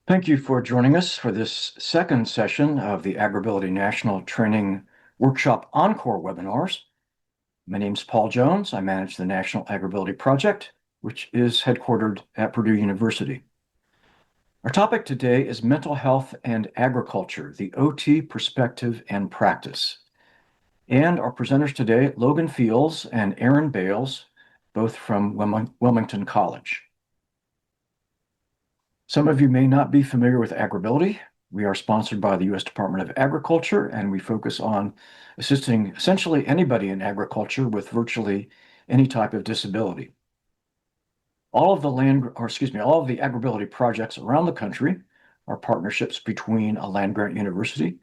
Thank you for joining us for this second session of the AgrAbility National Training Workshop Encore webinars. My name is Paul Jones. I manage the National AgrAbility Project, which is headquartered at Purdue University. Our topic today is mental health and agriculture, the OT perspective and practice. And our presenters today, Logan Fields and Erin Bales, both from Wilmington College. Some of you may not be familiar with AgrAbility. We are sponsored by the U.S. Department of Agriculture, and we focus on assisting essentially anybody in agriculture with virtually any type of disability. All of the AgrAbility projects around the country are partnerships between a land-grant university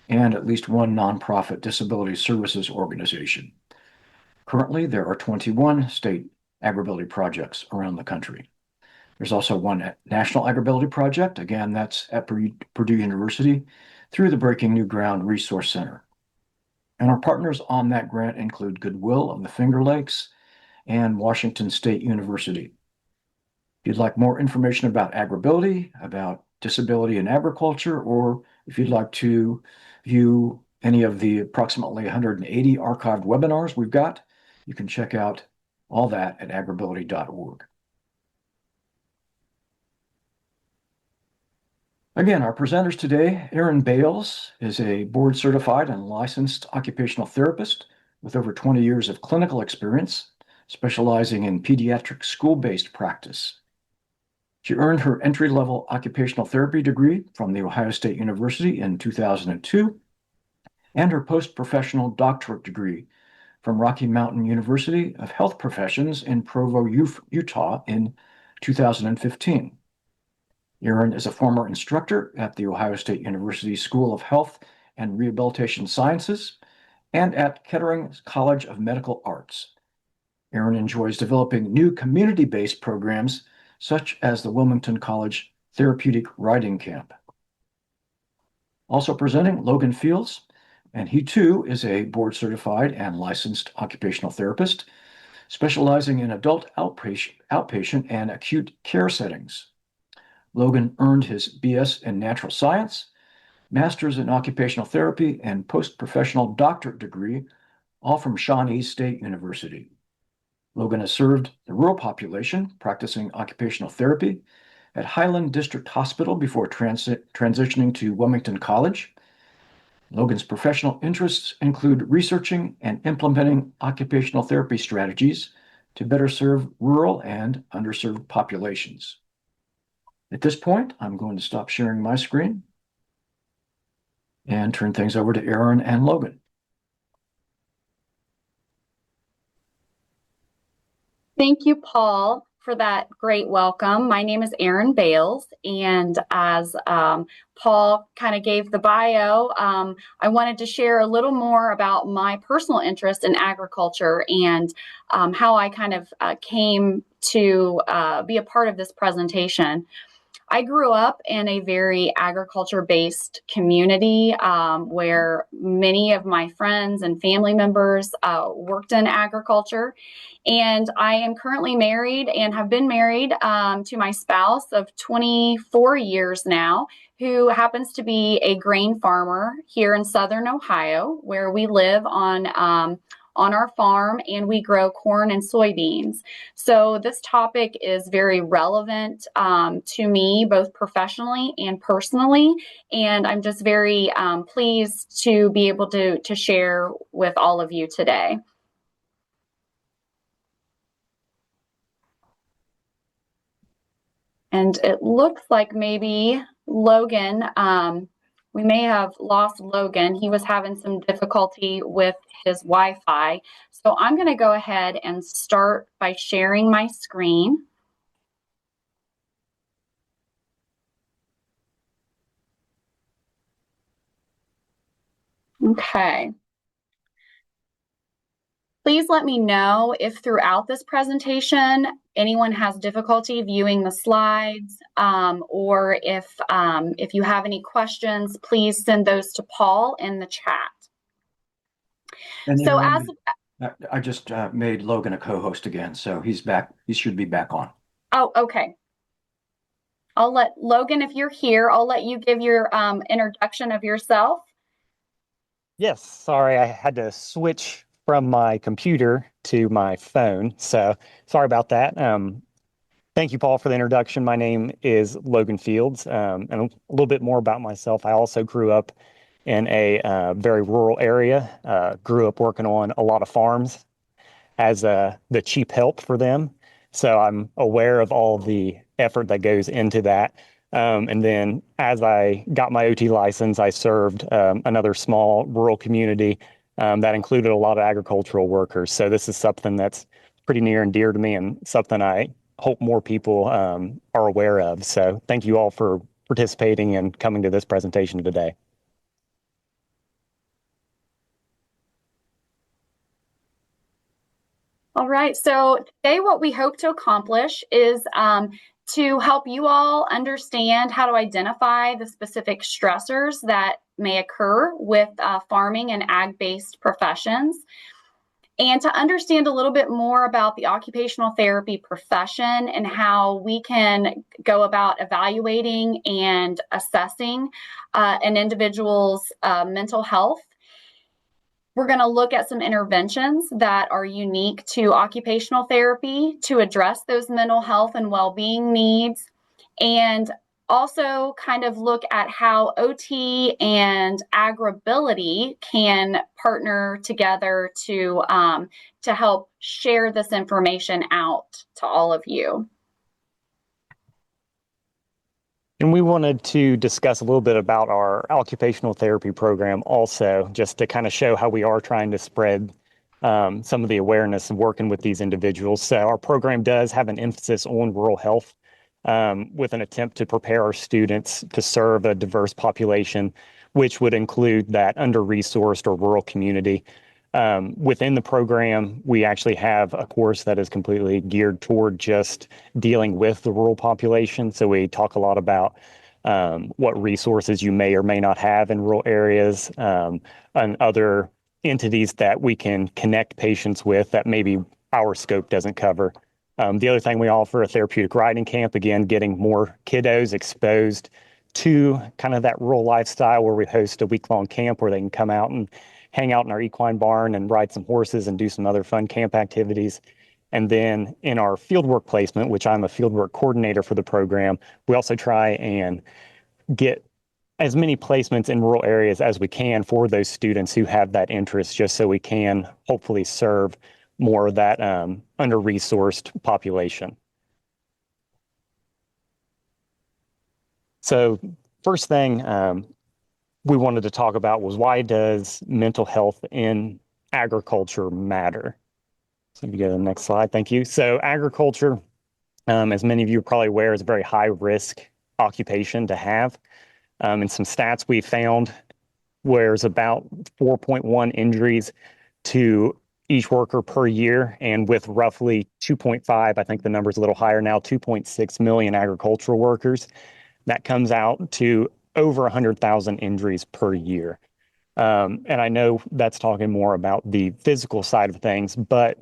and at least one nonprofit disability services organization. Currently, there are 21 state AgrAbility projects around the country. There's also one national AgrAbility project. Again, that's at Purdue University through the Breaking New Ground Resource Center. And our partners on that grant include Goodwill of the Finger Lakes and Washington State University. If you'd like more information about AgrAbility, about disability in agriculture, or if you'd like to view any of the approximately 180 archived webinars we've got, you can check out all that at agrability.org. Again, our presenters today, Erin Bales is a board-certified and licensed occupational therapist with over 20 years of clinical experience, specializing in pediatric school-based practice. She earned her entry-level occupational therapy degree from The Ohio State University in 2002 and her post-professional doctorate degree from Rocky Mountain University of Health Professions in Provo, Utah in 2015. Erin is a former instructor at the Ohio State University School of Health and Rehabilitation Sciences and at Kettering College of Medical Arts. Erin enjoys developing new community-based programs such as the Wilmington College Therapeutic Riding Camp. Also presenting, Logan Fields, and he too is a board-certified and licensed occupational therapist, specializing in adult outpatient and acute care settings. Logan earned his BS in Natural Science, Master's in Occupational Therapy, and post-professional doctorate degree, all from Shawnee State University. Logan has served the rural population practicing occupational therapy at Highland District Hospital before transitioning to Wilmington College. Logan's professional interests include researching and implementing occupational therapy strategies to better serve rural and underserved populations. At this point, I'm going to stop sharing my screen and turn things over to Erin and Logan. Thank you, Paul, for that great welcome. My name is Erin Bales, and as Paul kind of gave the bio, I wanted to share a little more about my personal interest in agriculture and how I kind of came to be a part of this presentation. I grew up in a very agriculture-based community where many of my friends and family members worked in agriculture. And I am currently married and have been married to my spouse of 24 years now, who happens to be a grain farmer here in Southern Ohio, where we live on our farm, and we grow corn and soybeans. So this topic is very relevant to me, both professionally and personally, and I'm just very pleased to be able to share with all of you today. And it looks like maybe Logan, we may have lost Logan. He was having some difficulty with his Wi-Fi. So I'm going to go ahead and start by sharing my screen. Okay. Please let me know if throughout this presentation anyone has difficulty viewing the slides, or if you have any questions, please send those to Paul in the chat. And so I just made Logan a co-host again, so he's back. He should be back on. Oh, okay. I'll let Logan, if you're here, I'll let you give your introduction of yourself. Yes, sorry, I had to switch from my computer to my phone, so sorry about that. Thank you, Paul, for the introduction. My name is Logan Fields, and a little bit more about myself. I also grew up in a very rural area, grew up working on a lot of farms as the cheap help for them. So I'm aware of all the effort that goes into that. And then as I got my OT license, I served another small rural community that included a lot of agricultural workers. So this is something that's pretty near and dear to me and something I hope more people are aware of. So thank you all for participating and coming to this presentation today. All right, so today what we hope to accomplish is to help you all understand how to identify the specific stressors that may occur with farming and ag-based professions, and to understand a little bit more about the occupational therapy profession and how we can go about evaluating and assessing an individual's mental health. We're going to look at some interventions that are unique to occupational therapy to address those mental health and well-being needs, and also kind of look at how OT and AgrAbility can partner together to help share this information out to all of you. And we wanted to discuss a little bit about our occupational therapy program also, just to kind of show how we are trying to spread some of the awareness of working with these individuals. So our program does have an emphasis on rural health with an attempt to prepare our students to serve a diverse population, which would include that under-resourced or rural community. Within the program, we actually have a course that is completely geared toward just dealing with the rural population. So we talk a lot about what resources you may or may not have in rural areas and other entities that we can connect patients with that maybe our scope doesn't cover. The other thing we offer a therapeutic riding camp, again, getting more kiddos exposed to kind of that rural lifestyle where we host a week-long camp where they can come out and hang out in our equine barn and ride some horses and do some other fun camp activities. And then in our fieldwork placement, which I'm a fieldwork coordinator for the program, we also try and get as many placements in rural areas as we can for those students who have that interest, just so we can hopefully serve more of that under-resourced population. So first thing we wanted to talk about was, why does mental health in agriculture matter? So if you go to the next slide, thank you. So agriculture, as many of you are probably aware, is a very high risk occupation to have. And some stats we found, where it's about 4.1 injuries to each worker per year, and with roughly 2.5, I think the number's a little higher now, 2.6 million agricultural workers, that comes out to over 100,000 injuries per year. And I know that's talking more about the physical side of things, but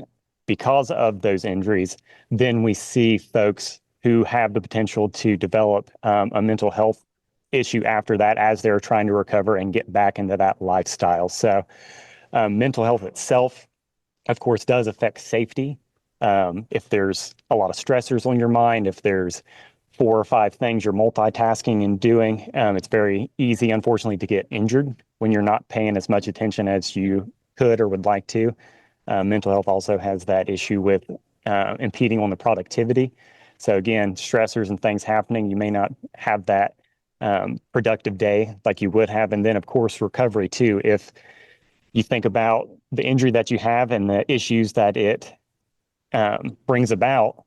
because of those injuries, then we see folks who have the potential to develop a mental health issue after that as they're trying to recover and get back into that lifestyle. So mental health itself, of course, does affect safety. If there's a lot of stressors on your mind, if there's 4 or 5 things you're multitasking and doing, it's very easy, unfortunately, to get injured when you're not paying as much attention as you could or would like to. Mental health also has that issue with impeding on the productivity. So again, stressors and things happening, you may not have that productive day like you would have. And then, of course, recovery too. If you think about the injury that you have and the issues that it brings about,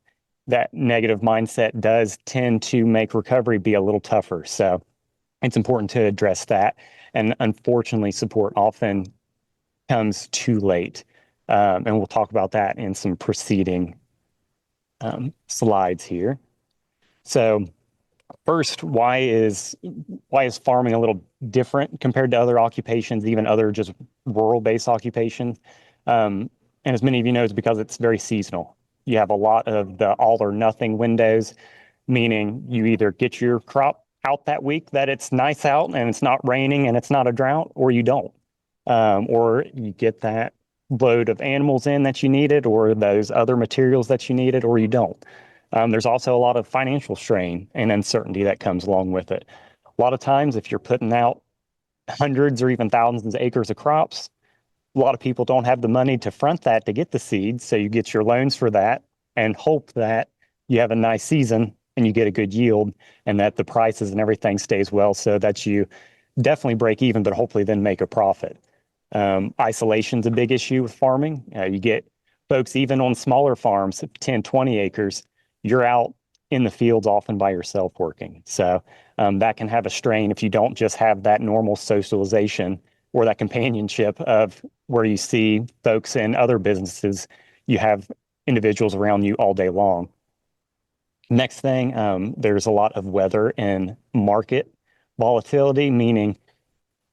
that negative mindset does tend to make recovery be a little tougher. So it's important to address that. And unfortunately, support often comes too late. And we'll talk about that in some preceding slides here. So first, why is farming a little different compared to other occupations, even other just rural-based occupations? And as many of you know, it's because it's very seasonal. You have a lot of the all or nothing windows. meaning you either get your crop out that week that it's nice out and it's not raining and it's not a drought, or you don't. Or you get that load of animals in that you needed, or those other materials that you needed, or you don't. There's also a lot of financial strain and uncertainty that comes along with it. A lot of times, if you're putting out hundreds or even thousands of acres of crops, a lot of people don't have the money to front that to get the seeds. So you get your loans for that and hope that you have a nice season and you get a good yield and that the prices and everything stays well so that you definitely break even, but hopefully then make a profit. Isolation's a big issue with farming. You get folks even on smaller farms, 10, 20 acres, you're out in the fields often by yourself working. So that can have a strain if you don't just have that normal socialization or that companionship of where you see folks in other businesses, you have individuals around you all day long. Next thing, there's a lot of weather and market volatility, meaning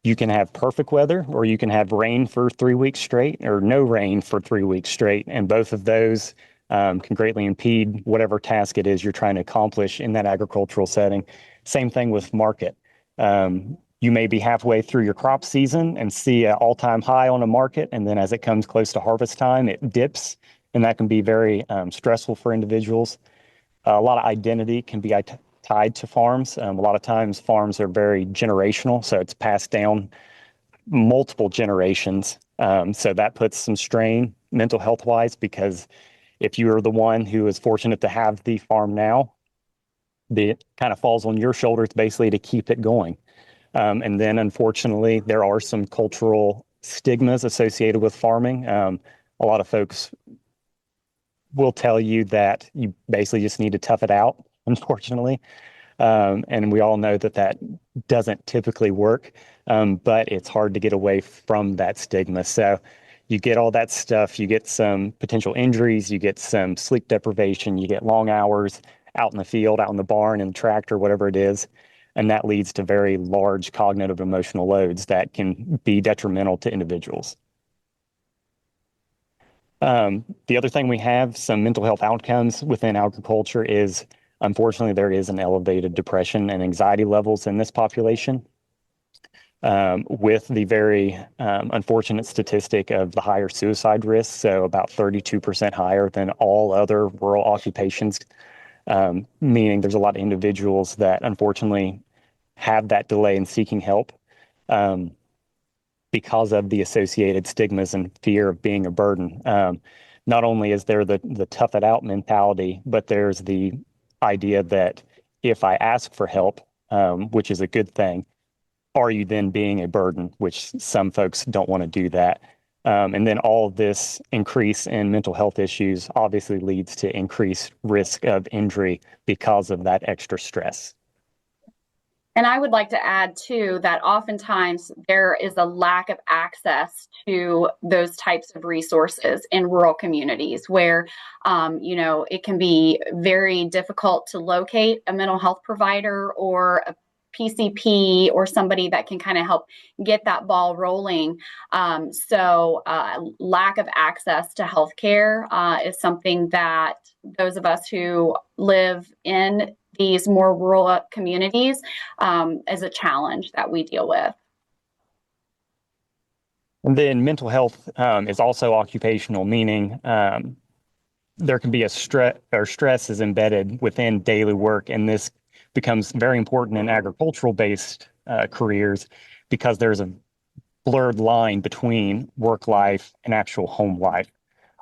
you can have perfect weather or you can have rain for 3 weeks straight or no rain for 3 weeks straight. And both of those can greatly impede whatever task it is you're trying to accomplish in that agricultural setting. Same thing with market. You may be halfway through your crop season and see an all-time high on a market. And then as it comes close to harvest time, it dips. And that can be very stressful for individuals. A lot of identity can be tied to farms. A lot of times farms are very generational, so it's passed down multiple generations. So that puts some strain mental health wise, because if you are the one who is fortunate to have the farm now, it kind of falls on your shoulders basically to keep it going. And then unfortunately, there are some cultural stigmas associated with farming. A lot of folks will tell you that you basically just need to tough it out, unfortunately. And we all know that that doesn't typically work, but it's hard to get away from that stigma. So you get all that stuff, you get some potential injuries, you get some sleep deprivation, you get long hours out in the field, out in the barn, in the tractor, whatever it is. And that leads to very large cognitive emotional loads that can be detrimental to individuals. The other thing we have, some mental health outcomes within agriculture is, unfortunately, there is an elevated depression and anxiety levels in this population, with the very unfortunate statistic of the higher suicide risk, so about 32% higher than all other rural occupations, meaning there's a lot of individuals that unfortunately have that delay in seeking help because of the associated stigmas and fear of being a burden. Not only is there the tough it out mentality, but there's the idea that if I ask for help, which is a good thing, are you then being a burden, which some folks don't want to do that. And then all of this increase in mental health issues obviously leads to increased risk of injury because of that extra stress. And I would like to add too that oftentimes there is a lack of access to those types of resources in rural communities where, it can be very difficult to locate a mental health provider or a PCP or somebody that can kind of help get that ball rolling. So lack of access to healthcare is something that those of us who live in these more rural communities is a challenge that we deal with. And then mental health is also occupational, meaning there can be a stress is embedded within daily work. And this becomes very important in agricultural-based careers because there's a blurred line between work life and actual home life.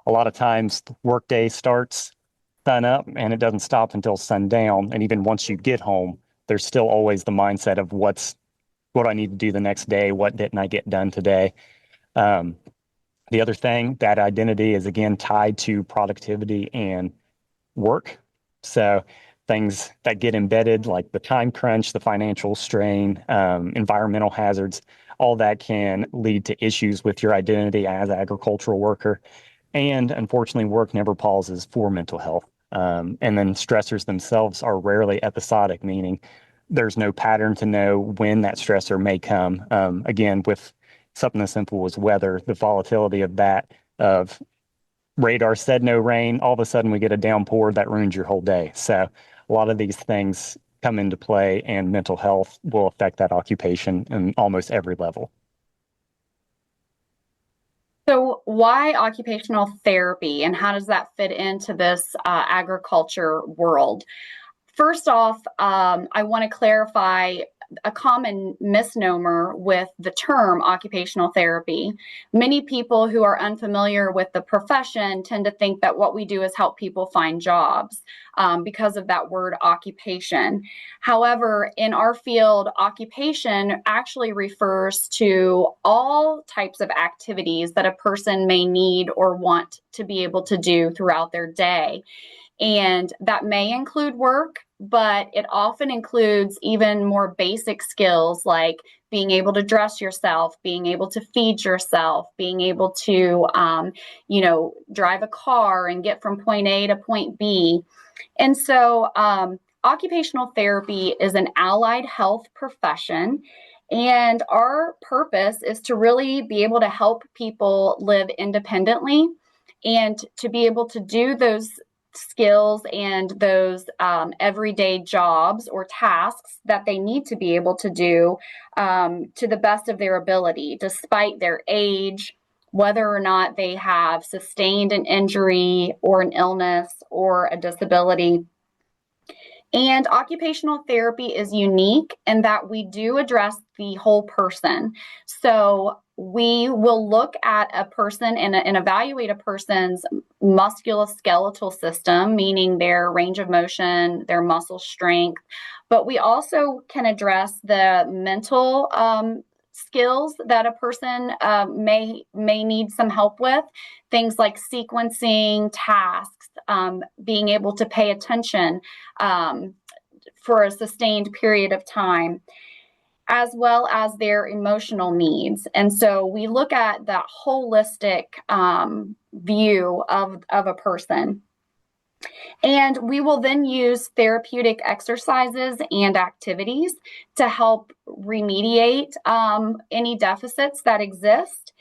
A lot of times the workday starts sun up and it doesn't stop until sundown. And even once you get home, there's still always the mindset of what I need to do the next day, what didn't I get done today. The other thing, that identity is again tied to productivity and work. So things that get embedded like the time crunch, the financial strain, environmental hazards, all that can lead to issues with your identity as an agricultural worker. And unfortunately, work never pauses for mental health. And then stressors themselves are rarely episodic, meaning there's no pattern to know when that stressor may come. Again, with something as simple as weather, the volatility of that, of radar said no rain, all of a sudden we get a downpour that ruins your whole day. So a lot of these things come into play, and mental health will affect that occupation in almost every level. So why occupational therapy, and how does that fit into this agriculture world? First off, I want to clarify a common misnomer with the term occupational therapy. Many people who are unfamiliar with the profession tend to think that what we do is help people find jobs because of that word occupation. However, in our field, occupation actually refers to all types of activities that a person may need or want to be able to do throughout their day. And that may include work, but it often includes even more basic skills like being able to dress yourself, being able to feed yourself, being able to, drive a car and get from point A to point B. And so occupational therapy is an allied health profession. And our purpose is to really be able to help people live independently and to be able to do those skills and those everyday jobs or tasks that they need to be able to do to the best of their ability, despite their age, whether or not they have sustained an injury or an illness or a disability. And occupational therapy is unique in that we do address the whole person. So we will look at a person and evaluate a person's musculoskeletal system, meaning their range of motion, their muscle strength. But we also can address the mental skills that a person may need some help with, things like sequencing tasks, being able to pay attention for a sustained period of time, as well as their emotional needs. And so we look at that holistic view of a person. And we will then use therapeutic exercises and activities to help remediate any deficits that exist.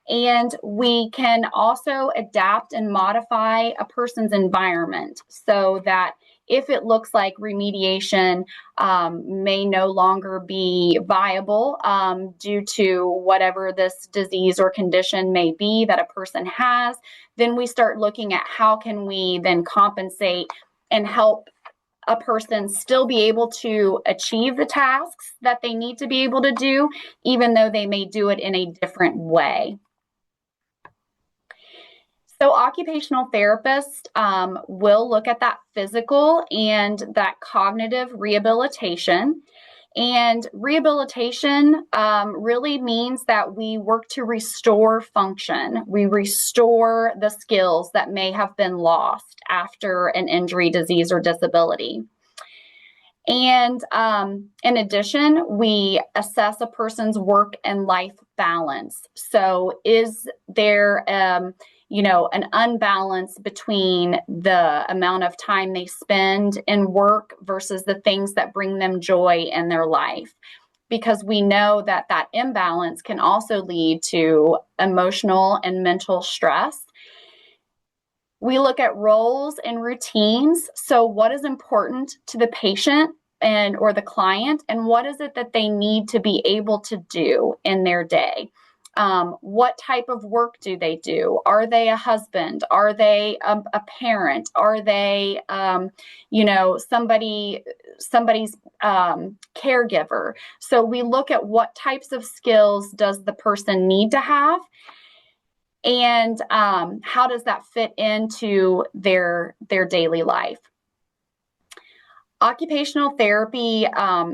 And we can also adapt and modify a person's environment so that if it looks like remediation may no longer be viable due to whatever this disease or condition may be that a person has, then we start looking at how can we then compensate and help a person still be able to achieve the tasks that they need to be able to do, even though they may do it in a different way. So occupational therapists will look at that physical and that cognitive rehabilitation. And rehabilitation really means that we work to restore function. We restore the skills that may have been lost after an injury, disease, or disability. And in addition, we assess a person's work and life balance. So is there an unbalance between the amount of time they spend in work versus the things that bring them joy in their life? Because we know that that imbalance can also lead to emotional and mental stress. We look at roles and routines. So what is important to the patient or the client, and what is it that they need to be able to do in their day? What type of work do they do? Are they a husband? Are they a parent? Are they, somebody's caregiver? So we look at what types of skills does the person need to have, and how does that fit into their daily life? Occupational therapy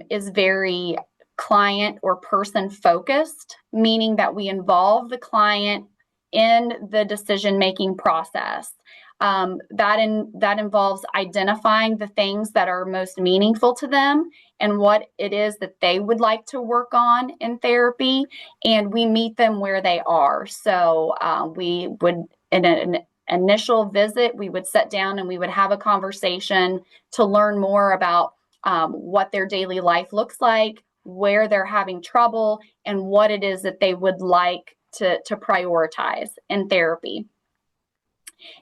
is very client or person focused, meaning that we involve the client in the decision-making process. That involves identifying the things that are most meaningful to them and what it is that they would like to work on in therapy, and we meet them where they are. So we would, in an initial visit, we would sit down and we would have a conversation to learn more about what their daily life looks like, where they're having trouble, and what it is that they would like to prioritize in therapy.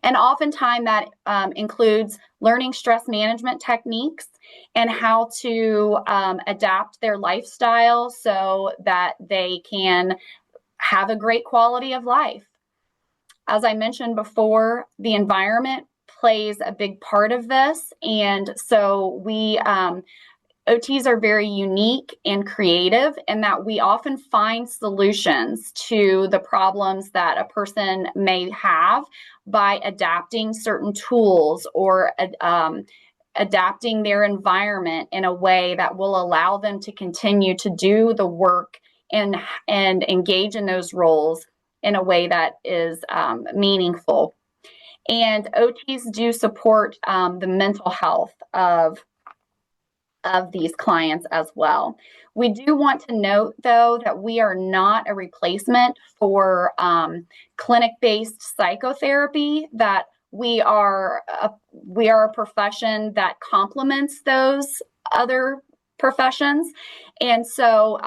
And oftentimes that includes learning stress management techniques and how to adapt their lifestyle so that they can have a great quality of life. As I mentioned before, the environment plays a big part of this. And so OTs are very unique and creative in that we often find solutions to the problems that a person may have by adapting certain tools or adapting their environment in a way that will allow them to continue to do the work and engage in those roles in a way that is meaningful. And OTs do support the mental health of these clients as well. We do want to note, though, that we are not a replacement for clinic-based psychotherapy, that we are a profession that complements those other professions. And so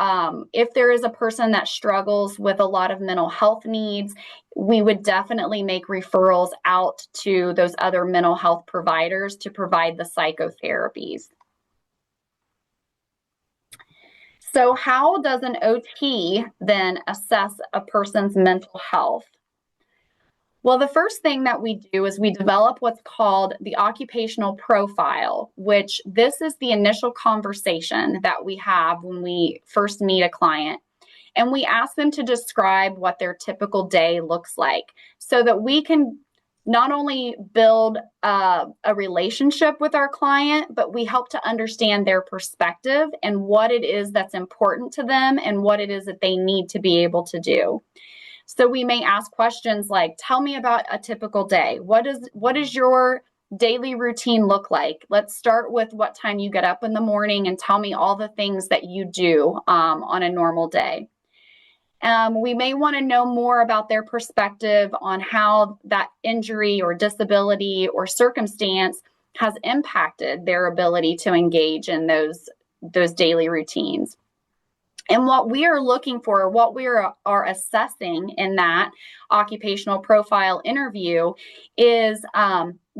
if there is a person that struggles with a lot of mental health needs, we would definitely make referrals out to those other mental health providers to provide the psychotherapies. So how does an OT then assess a person's mental health? Well, the first thing that we do is we develop what's called the occupational profile, which this is the initial conversation that we have when we first meet a client. And we ask them to describe what their typical day looks like so that we can not only build a relationship with our client, but we help to understand their perspective and what it is that's important to them and what it is that they need to be able to do. So we may ask questions like, tell me about a typical day. What does your daily routine look like? Let's start with what time you get up in the morning and tell me all the things that you do on a normal day. We may want to know more about their perspective on how that injury or disability or circumstance has impacted their ability to engage in those daily routines. And what we are looking for, what we are assessing in that occupational profile interview is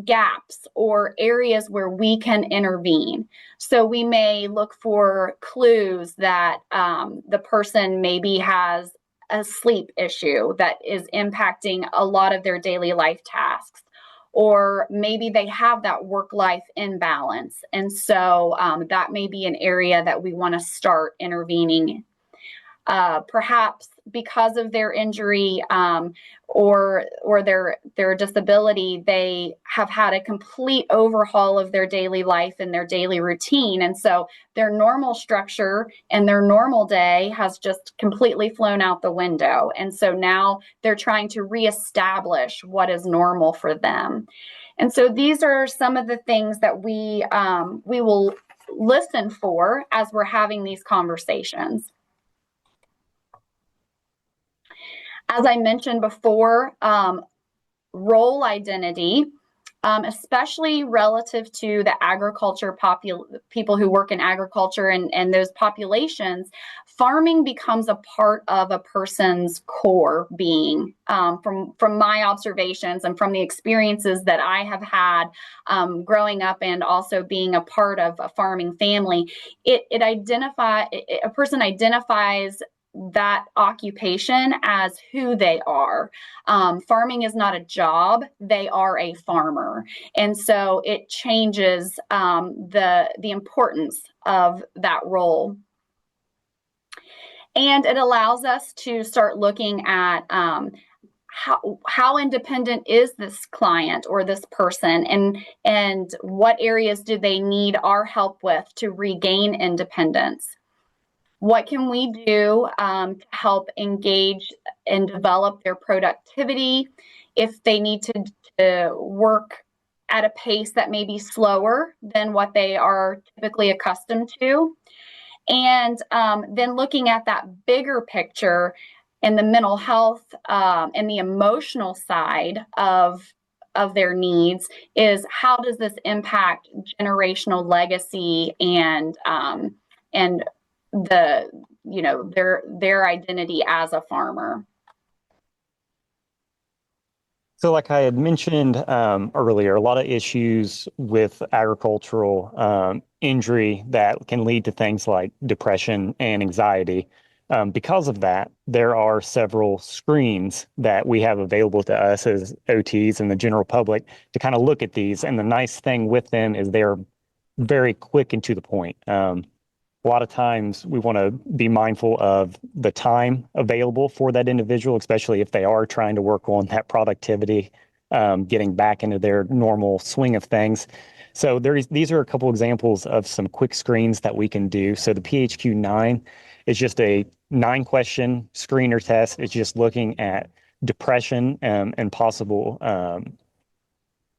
gaps or areas where we can intervene. So we may look for clues that the person maybe has a sleep issue that is impacting a lot of their daily life tasks. Or maybe they have that work-life imbalance. And so that may be an area that we want to start intervening. Perhaps because of their injury or their disability, they have had a complete overhaul of their daily life and their daily routine. And so their normal structure and their normal day has just completely flown out the window. And so now they're trying to reestablish what is normal for them. And so these are some of the things that we will listen for as we're having these conversations. As I mentioned before, role identity, especially relative to the agriculture people who work in agriculture and those populations, farming becomes a part of a person's core being. From my observations and from the experiences that I have had growing up and also being a part of a farming family, a person identifies that occupation as who they are. Farming is not a job, they are a farmer. And so it changes the importance of that role. And it allows us to start looking at how independent is this client or this person, and what areas do they need our help with to regain independence? What can we do to help engage and develop their productivity if they need to work at a pace that may be slower than what they are typically accustomed to? And then looking at that bigger picture and the mental health and the emotional side of their needs is how does this impact generational legacy and their identity as a farmer. So like I had mentioned earlier, a lot of issues with agricultural injury that can lead to things like depression and anxiety. Because of that, there are several screens that we have available to us as OTs and the general public to kind of look at these. And the nice thing with them is they're very quick and to the point. A lot of times we want to be mindful of the time available for that individual, especially if they are trying to work on that productivity, getting back into their normal swing of things. So these are a couple examples of some quick screens that we can do. So the PHQ-9 is just a 9-question screener test. It's just looking at depression and possible,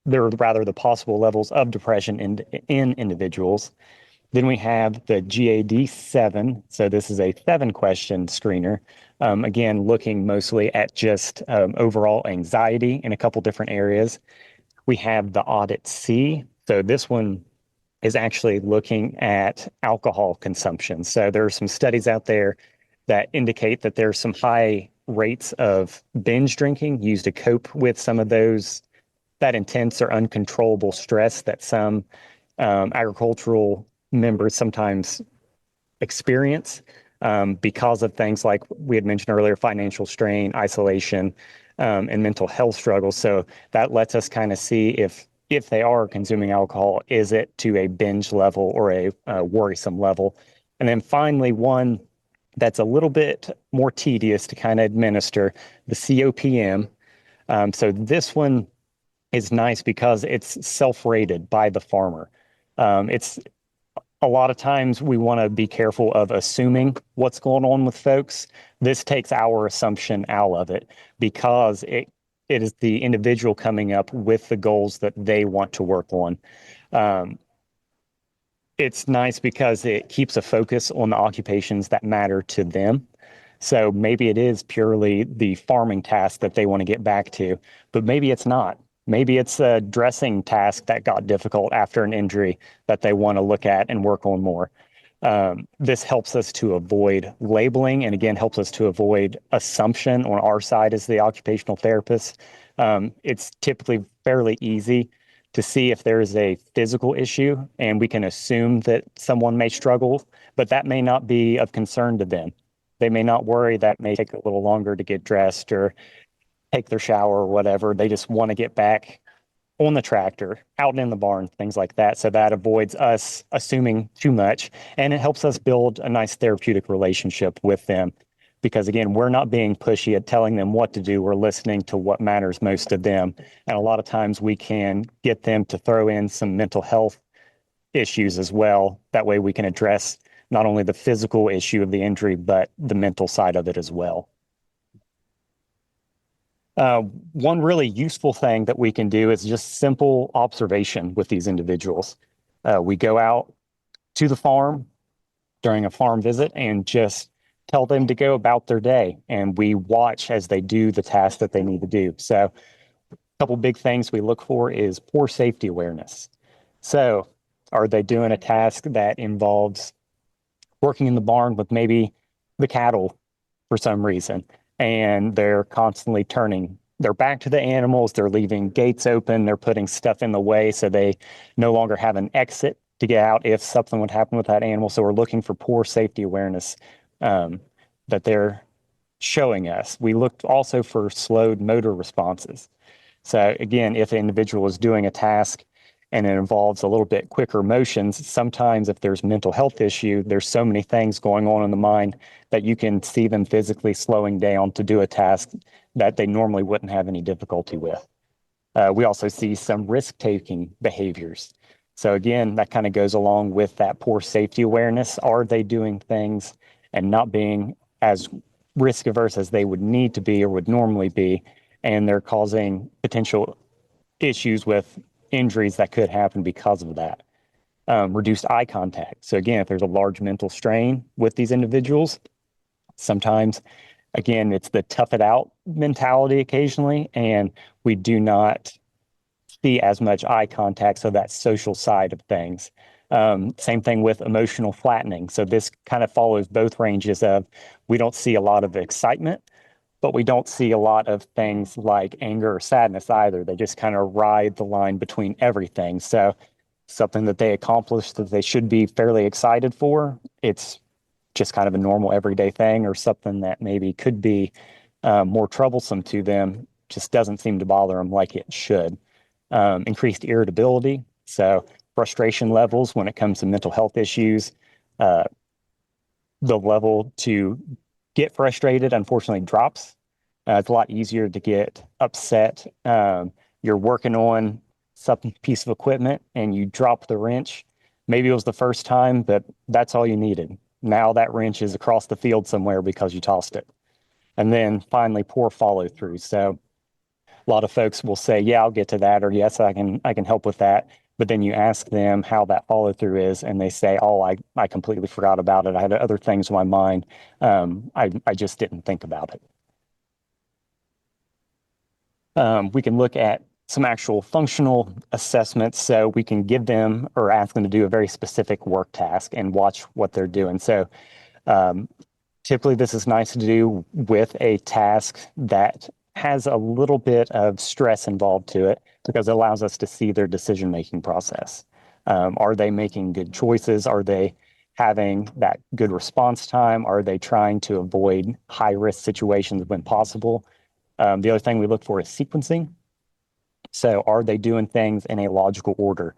the possible levels of depression in individuals. Then we have the GAD-7. So this is a 7-question screener. Again, looking mostly at just overall anxiety in a couple different areas. We have the AUDIT-C. So this one is actually looking at alcohol consumption. So there are some studies out there that indicate that there's some high rates of binge drinking used to cope with some of that intense or uncontrollable stress that some agricultural members sometimes experience because of things like we had mentioned earlier, financial strain, isolation, and mental health struggles. So that lets us kind of see if they are consuming alcohol, is it to a binge level or a worrisome level? And then finally, one that's a little bit more tedious to kind of administer, the COPM. So this one is nice because it's self-rated by the farmer. It's a lot of times we want to be careful of assuming what's going on with folks. This takes our assumption out of it because it is the individual coming up with the goals that they want to work on. It's nice because it keeps a focus on the occupations that matter to them. So maybe it is purely the farming task that they want to get back to, but maybe it's not. Maybe it's a dressing task that got difficult after an injury that they want to look at and work on more. This helps us to avoid labeling and again, helps us to avoid assumption on our side as the occupational therapist. It's typically fairly easy to see if there is a physical issue and we can assume that someone may struggle, but that may not be of concern to them. They may not worry that may take a little longer to get dressed or take their shower or whatever. They just want to get back on the tractor, out in the barn, things like that. So that avoids us assuming too much. And it helps us build a nice therapeutic relationship with them. Because again, we're not being pushy at telling them what to do. We're listening to what matters most to them. And a lot of times we can get them to throw in some mental health issues as well. That way we can address not only the physical issue of the injury, but the mental side of it as well. One really useful thing that we can do is just simple observation with these individuals. We go out to the farm during a farm visit and just tell them to go about their day. And we watch as they do the tasks that they need to do. So a couple big things we look for is poor safety awareness. So are they doing a task that involves working in the barn with maybe the cattle for some reason? And they're constantly turning their back to the animals. They're leaving gates open. They're putting stuff in the way so they no longer have an exit to get out if something would happen with that animal. So we're looking for poor safety awareness that they're showing us. We looked also for slowed motor responses. So again, if an individual is doing a task and it involves a little bit quicker motions, sometimes if there's mental health issue, there's so many things going on in the mind that you can see them physically slowing down to do a task that they normally wouldn't have any difficulty with. We also see some risk-taking behaviors. So again, that kind of goes along with that poor safety awareness. Are they doing things and not being as risk averse as they would need to be or would normally be, and they're causing potential issues with injuries that could happen because of that. Reduced eye contact. So again, if there's a large mental strain with these individuals, sometimes, again, it's the tough it out mentality occasionally, and we do not see as much eye contact, so that social side of things. Same thing with emotional flattening. So this kind of follows both ranges of we don't see a lot of excitement but we don't see a lot of things like anger or sadness either. They just kind of ride the line between everything. So something that they accomplished that they should be fairly excited for, it's just kind of a normal everyday thing, or something that maybe could be more troublesome to them just doesn't seem to bother them like it should. Increased irritability, so frustration levels when it comes to mental health issues. The level to get frustrated, unfortunately, drops. It's a lot easier to get upset. You're working on some piece of equipment and you drop the wrench. Maybe it was the first time, but that's all you needed. Now that wrench is across the field somewhere because you tossed it. And then finally, poor follow through. So a lot of folks will say, yeah, I'll get to that, or yes, I can help with that. But then you ask them how that follow through is, and they say, oh, I completely forgot about it. I had other things in my mind. I just didn't think about it. We can look at some actual functional assessments. So we can give them or ask them to do a very specific work task and watch what they're doing. So typically this is nice to do with a task that has a little bit of stress involved to it, because it allows us to see their decision-making process. Are they making good choices? Are they having that good response time? Are they trying to avoid high-risk situations when possible? The other thing we look for is sequencing. So are they doing things in a logical order?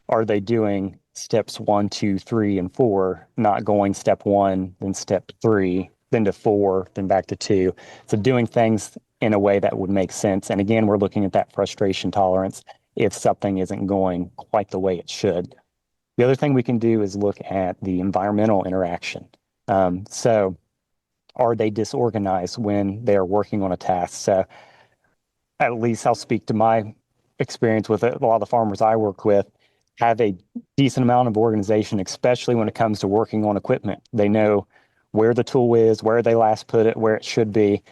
Are they doing steps 1, 2, 3, and 4, not going step 1, then step 3, then to 4, then back to 2? So doing things in a way that would make sense. And again, we're looking at that frustration tolerance if something isn't going quite the way it should. The other thing we can do is look at the environmental interaction. So are they disorganized when they're working on a task? So at least I'll speak to my experience with it. A lot of the farmers I work with have a decent amount of organization, especially when it comes to working on equipment. They know where the tool is, where they last put it, where it should be.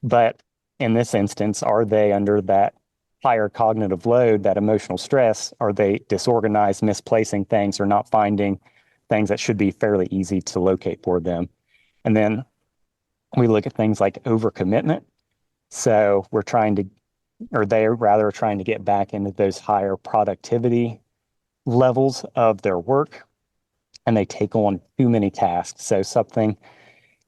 But in this instance, are they under that higher cognitive load, that emotional stress? Are they disorganized, misplacing things, or not finding things that should be fairly easy to locate for them? And then we look at things like overcommitment. So we're trying to, or they're rather trying to get back into those higher productivity levels of their work, and they take on too many tasks. So something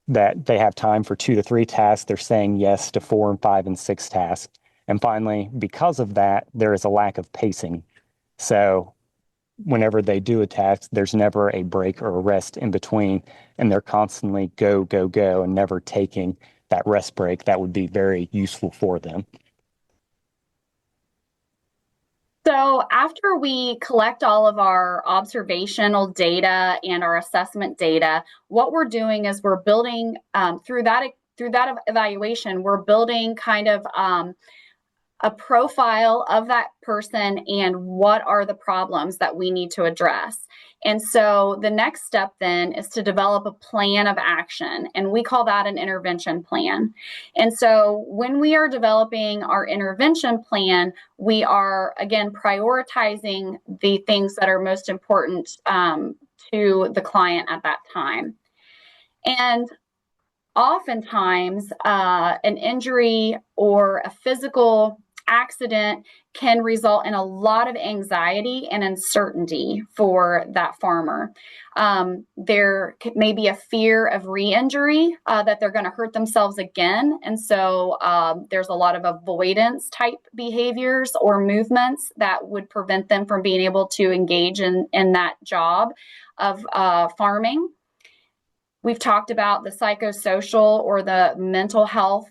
that they have time for 2 to 3 tasks, they're saying yes to 4 and 5 and 6 tasks. And finally, because of that, there is a lack of pacing. So whenever they do a task, there's never a break or a rest in between, and they're constantly go, go, go, and never taking that rest break that would be very useful for them. So after we collect all of our observational data and our assessment data, what we're doing is we're building through that evaluation, we're building kind of a profile of that person and what are the problems that we need to address. And so the next step then is to develop a plan of action, and we call that an intervention plan. And so when we are developing our intervention plan, we are, again, prioritizing the things that are most important to the client at that time. And oftentimes, an injury or a physical accident can result in a lot of anxiety and uncertainty for that farmer. There may be a fear of re-injury, that they're going to hurt themselves again. And so there's a lot of avoidance type behaviors or movements that would prevent them from being able to engage in that job of farming. We've talked about the psychosocial or the mental health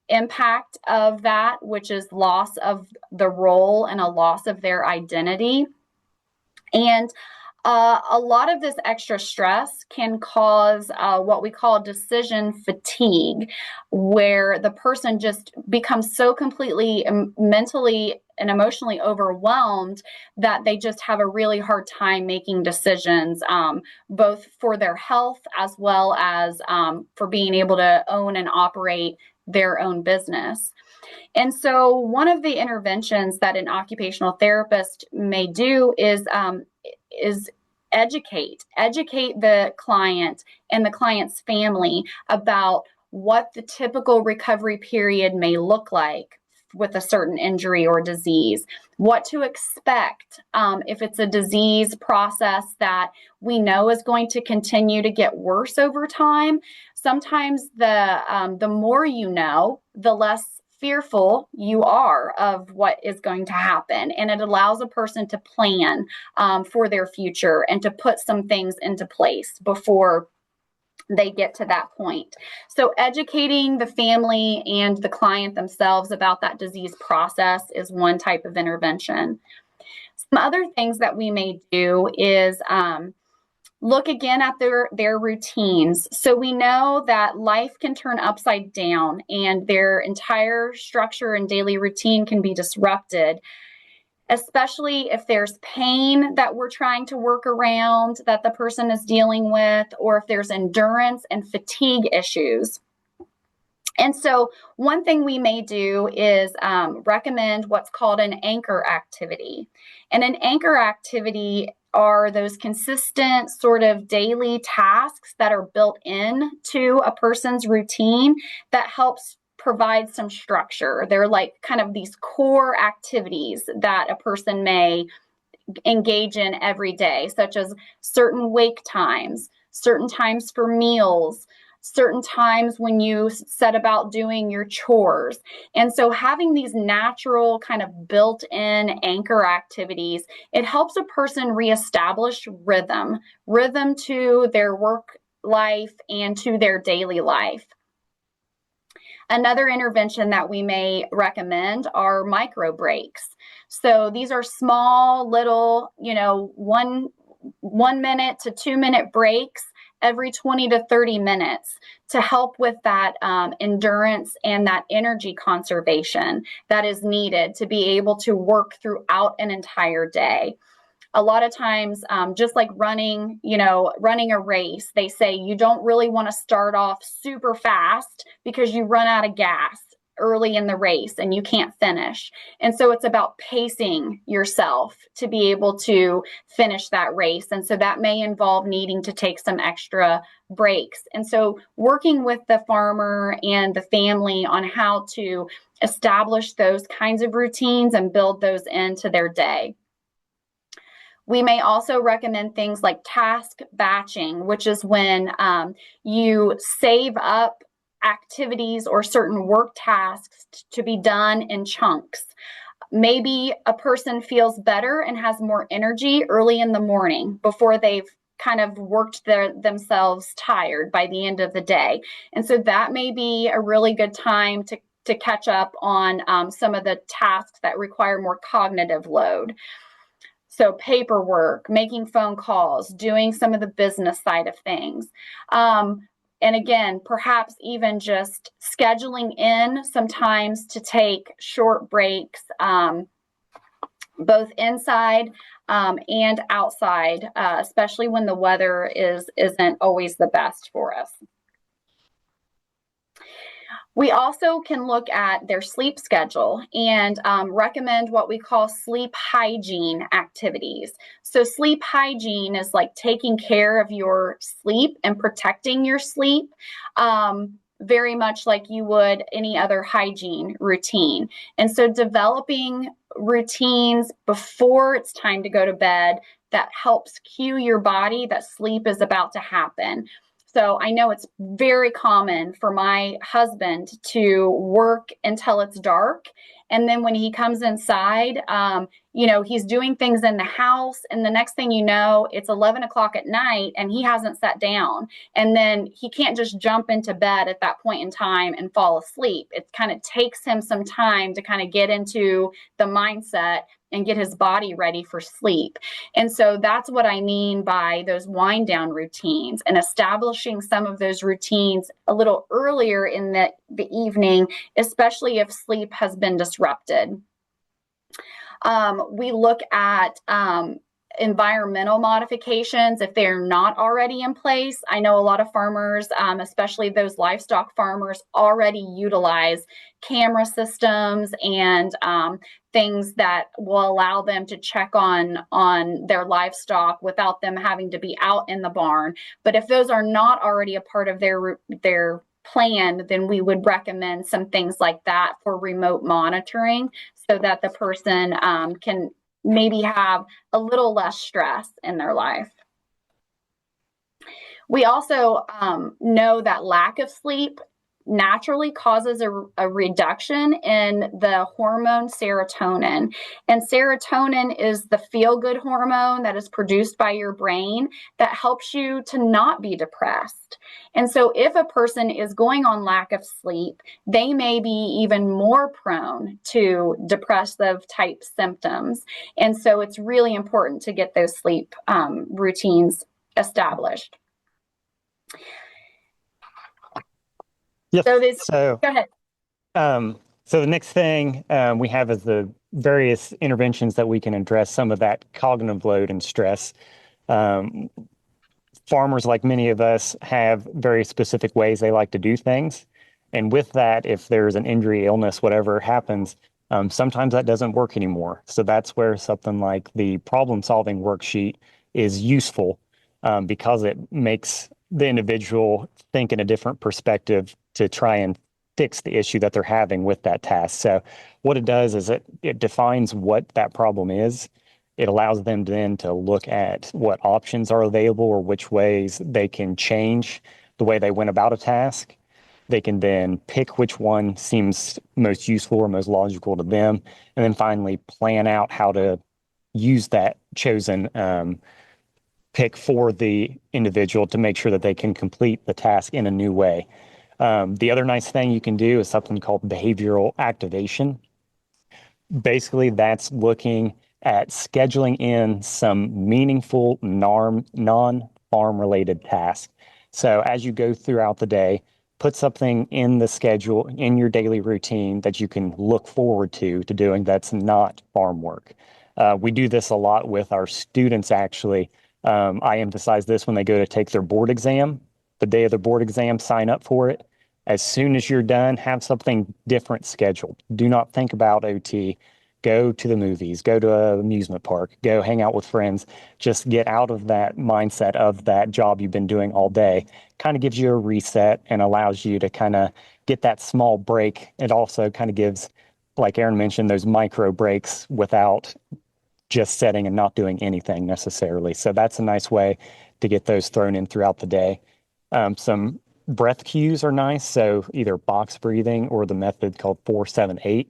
impact of that, which is loss of the role and a loss of their identity. And a lot of this extra stress can cause what we call decision fatigue, where the person just becomes so completely mentally and emotionally overwhelmed that they just have a really hard time making decisions, both for their health as well as for being able to own and operate their own business. And so one of the interventions that an occupational therapist may do is educate the client and the client's family about what the typical recovery period may look like with a certain injury or disease, what to expect if it's a disease process that we know is going to continue to get worse over time. Sometimes the more you know, the less fearful you are of what is going to happen, and it allows a person to plan for their future and to put some things into place before they get to that point. So educating the family and the client themselves about that disease process is one type of intervention. Some other things that we may do is look again at their routines. So we know that life can turn upside down and their entire structure and daily routine can be disrupted, especially if there's pain that we're trying to work around that the person is dealing with, or if there's endurance and fatigue issues. And so one thing we may do is recommend what's called an anchor activity. And an anchor activity are those consistent sort of daily tasks that are built into a person's routine that helps provide some structure. They're like kind of these core activities that a person may engage in every day, such as certain wake times, certain times for meals, certain times when you set about doing your chores. And so having these natural kind of built-in anchor activities, it helps a person reestablish rhythm to their work life and to their daily life. Another intervention that we may recommend are micro breaks. So these are small little, 1 minute to 2 minute breaks every 20 to 30 minutes to help with that endurance and that energy conservation that is needed to be able to work throughout an entire day. A lot of times, just like running a race, they say you don't really want to start off super fast because you run out of gas early in the race and you can't finish. And so it's about pacing yourself to be able to finish that race. And so that may involve needing to take some extra breaks. And so working with the farmer and the family on how to establish those kinds of routines and build those into their day. We may also recommend things like task batching, which is when you save up activities or certain work tasks to be done in chunks. Maybe a person feels better and has more energy early in the morning before they've kind of worked themselves tired by the end of the day. And so that may be a really good time to catch up on some of the tasks that require more cognitive load. So paperwork, making phone calls, doing some of the business side of things. And again, perhaps even just scheduling in sometimes to take short breaks, both inside and outside, especially when the weather isn't always the best for us. We also can look at their sleep schedule and recommend what we call sleep hygiene activities. So sleep hygiene is like taking care of your sleep and protecting your sleep, very much like you would any other hygiene routine. And so developing routines before it's time to go to bed that helps cue your body that sleep is about to happen. So I know it's very common for my husband to work until it's dark. And then when he comes inside, he's doing things in the house. And the next thing you know, it's 11 o'clock at night and he hasn't sat down. And then he can't just jump into bed at that point in time and fall asleep. It kind of takes him some time to kind of get into the mindset and get his body ready for sleep. And so that's what I mean by those wind down routines and establishing some of those routines a little earlier in the evening, especially if sleep has been disrupted. We look at environmental modifications if they're not already in place. I know a lot of farmers, especially those livestock farmers, already utilize camera systems and things that will allow them to check on their livestock without them having to be out in the barn. But if those are not already a part of their planned, then we would recommend some things like that for remote monitoring so that the person can maybe have a little less stress in their life. We also know that lack of sleep naturally causes a reduction in the hormone serotonin. And serotonin is the feel-good hormone that is produced by your brain that helps you to not be depressed. And so if a person is going on lack of sleep, they may be even more prone to depressive type symptoms. And so it's really important to get those sleep routines established. Yes. So go ahead. So the next thing we have is the various interventions that we can address some of that cognitive load and stress. Farmers, like many of us, have very specific ways they like to do things. And with that, if there's an injury, illness, whatever happens, sometimes that doesn't work anymore. So that's where something like the problem-solving worksheet is useful because it makes the individual think in a different perspective to try and fix the issue that they're having with that task. So what it does is it defines what that problem is. It allows them then to look at what options are available or which ways they can change the way they went about a task. They can then pick which one seems most useful or most logical to them, and then finally plan out how to use that chosen pick for the individual to make sure that they can complete the task in a new way. The other nice thing you can do is something called behavioral activation. Basically, that's looking at scheduling in some meaningful non-farm related tasks. So as you go throughout the day, put something in the schedule, in your daily routine that you can look forward to doing that's not farm work. We do this a lot with our students, actually. I emphasize this when they go to take their board exam. The day of the board exam, sign up for it. As soon as you're done, have something different scheduled. Do not think about OT. Go to the movies, go to an amusement park, go hang out with friends. Just get out of that mindset of that job you've been doing all day. Kind of gives you a reset and allows you to kind of get that small break. It also kind of gives, like Erin mentioned, those micro breaks without just sitting and not doing anything necessarily. So that's a nice way to get those thrown in throughout the day. Some breath cues are nice. So either box breathing or the method called 4-7-8.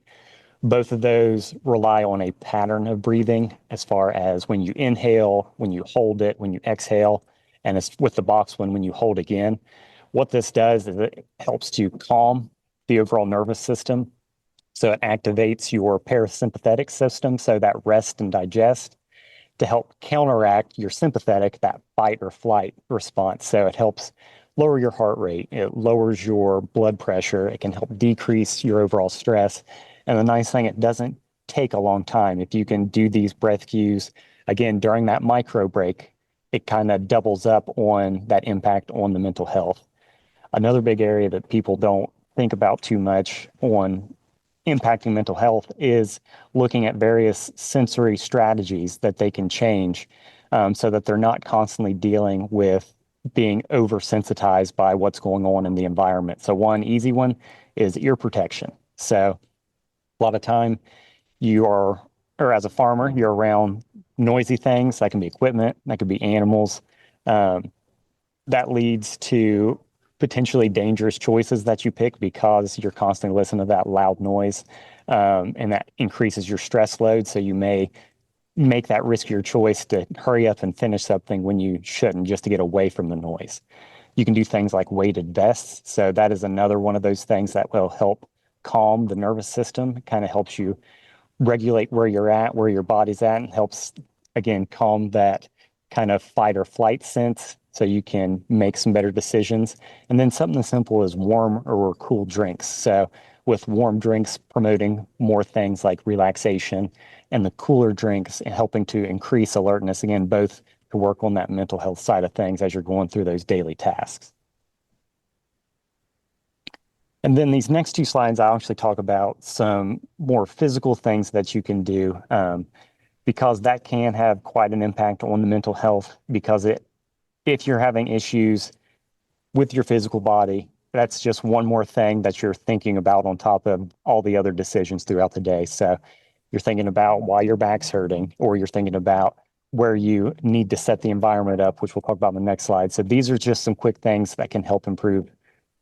Both of those rely on a pattern of breathing as far as when you inhale, when you hold it, when you exhale, and it's with the box one when you hold again. What this does is it helps to calm the overall nervous system. So it activates your parasympathetic system, so that rest and digest, to help counteract your sympathetic, that fight or flight response. So it helps lower your heart rate, it lowers your blood pressure, it can help decrease your overall stress. And the nice thing, it doesn't take a long time. If you can do these breath cues, again, during that micro break, it kind of doubles up on that impact on the mental health. Another big area that people don't think about too much on impacting mental health is looking at various sensory strategies that they can change so that they're not constantly dealing with being oversensitized by what's going on in the environment. So one easy one is ear protection. So a lot of time or as a farmer, you're around noisy things. That can be equipment, that could be animals. That leads to potentially dangerous choices that you pick because you're constantly listening to that loud noise, and that increases your stress load. So you may make that riskier choice to hurry up and finish something when you shouldn't, just to get away from the noise. You can do things like weighted vests. So that is another one of those things that will help calm the nervous system. It kind of helps you regulate where you're at, where your body's at, and helps, again, calm that kind of fight or flight sense so you can make some better decisions. And then something as simple as warm or cool drinks. So with warm drinks promoting more things like relaxation, and the cooler drinks helping to increase alertness, again, both to work on that mental health side of things as you're going through those daily tasks. And then these next two slides, I'll actually talk about some more physical things that you can do because that can have quite an impact on the mental health, because if you're having issues with your physical body, that's just one more thing that you're thinking about on top of all the other decisions throughout the day. So you're thinking about why your back's hurting, or you're thinking about where you need to set the environment up, which we'll talk about in the next slide. So these are just some quick things that can help improve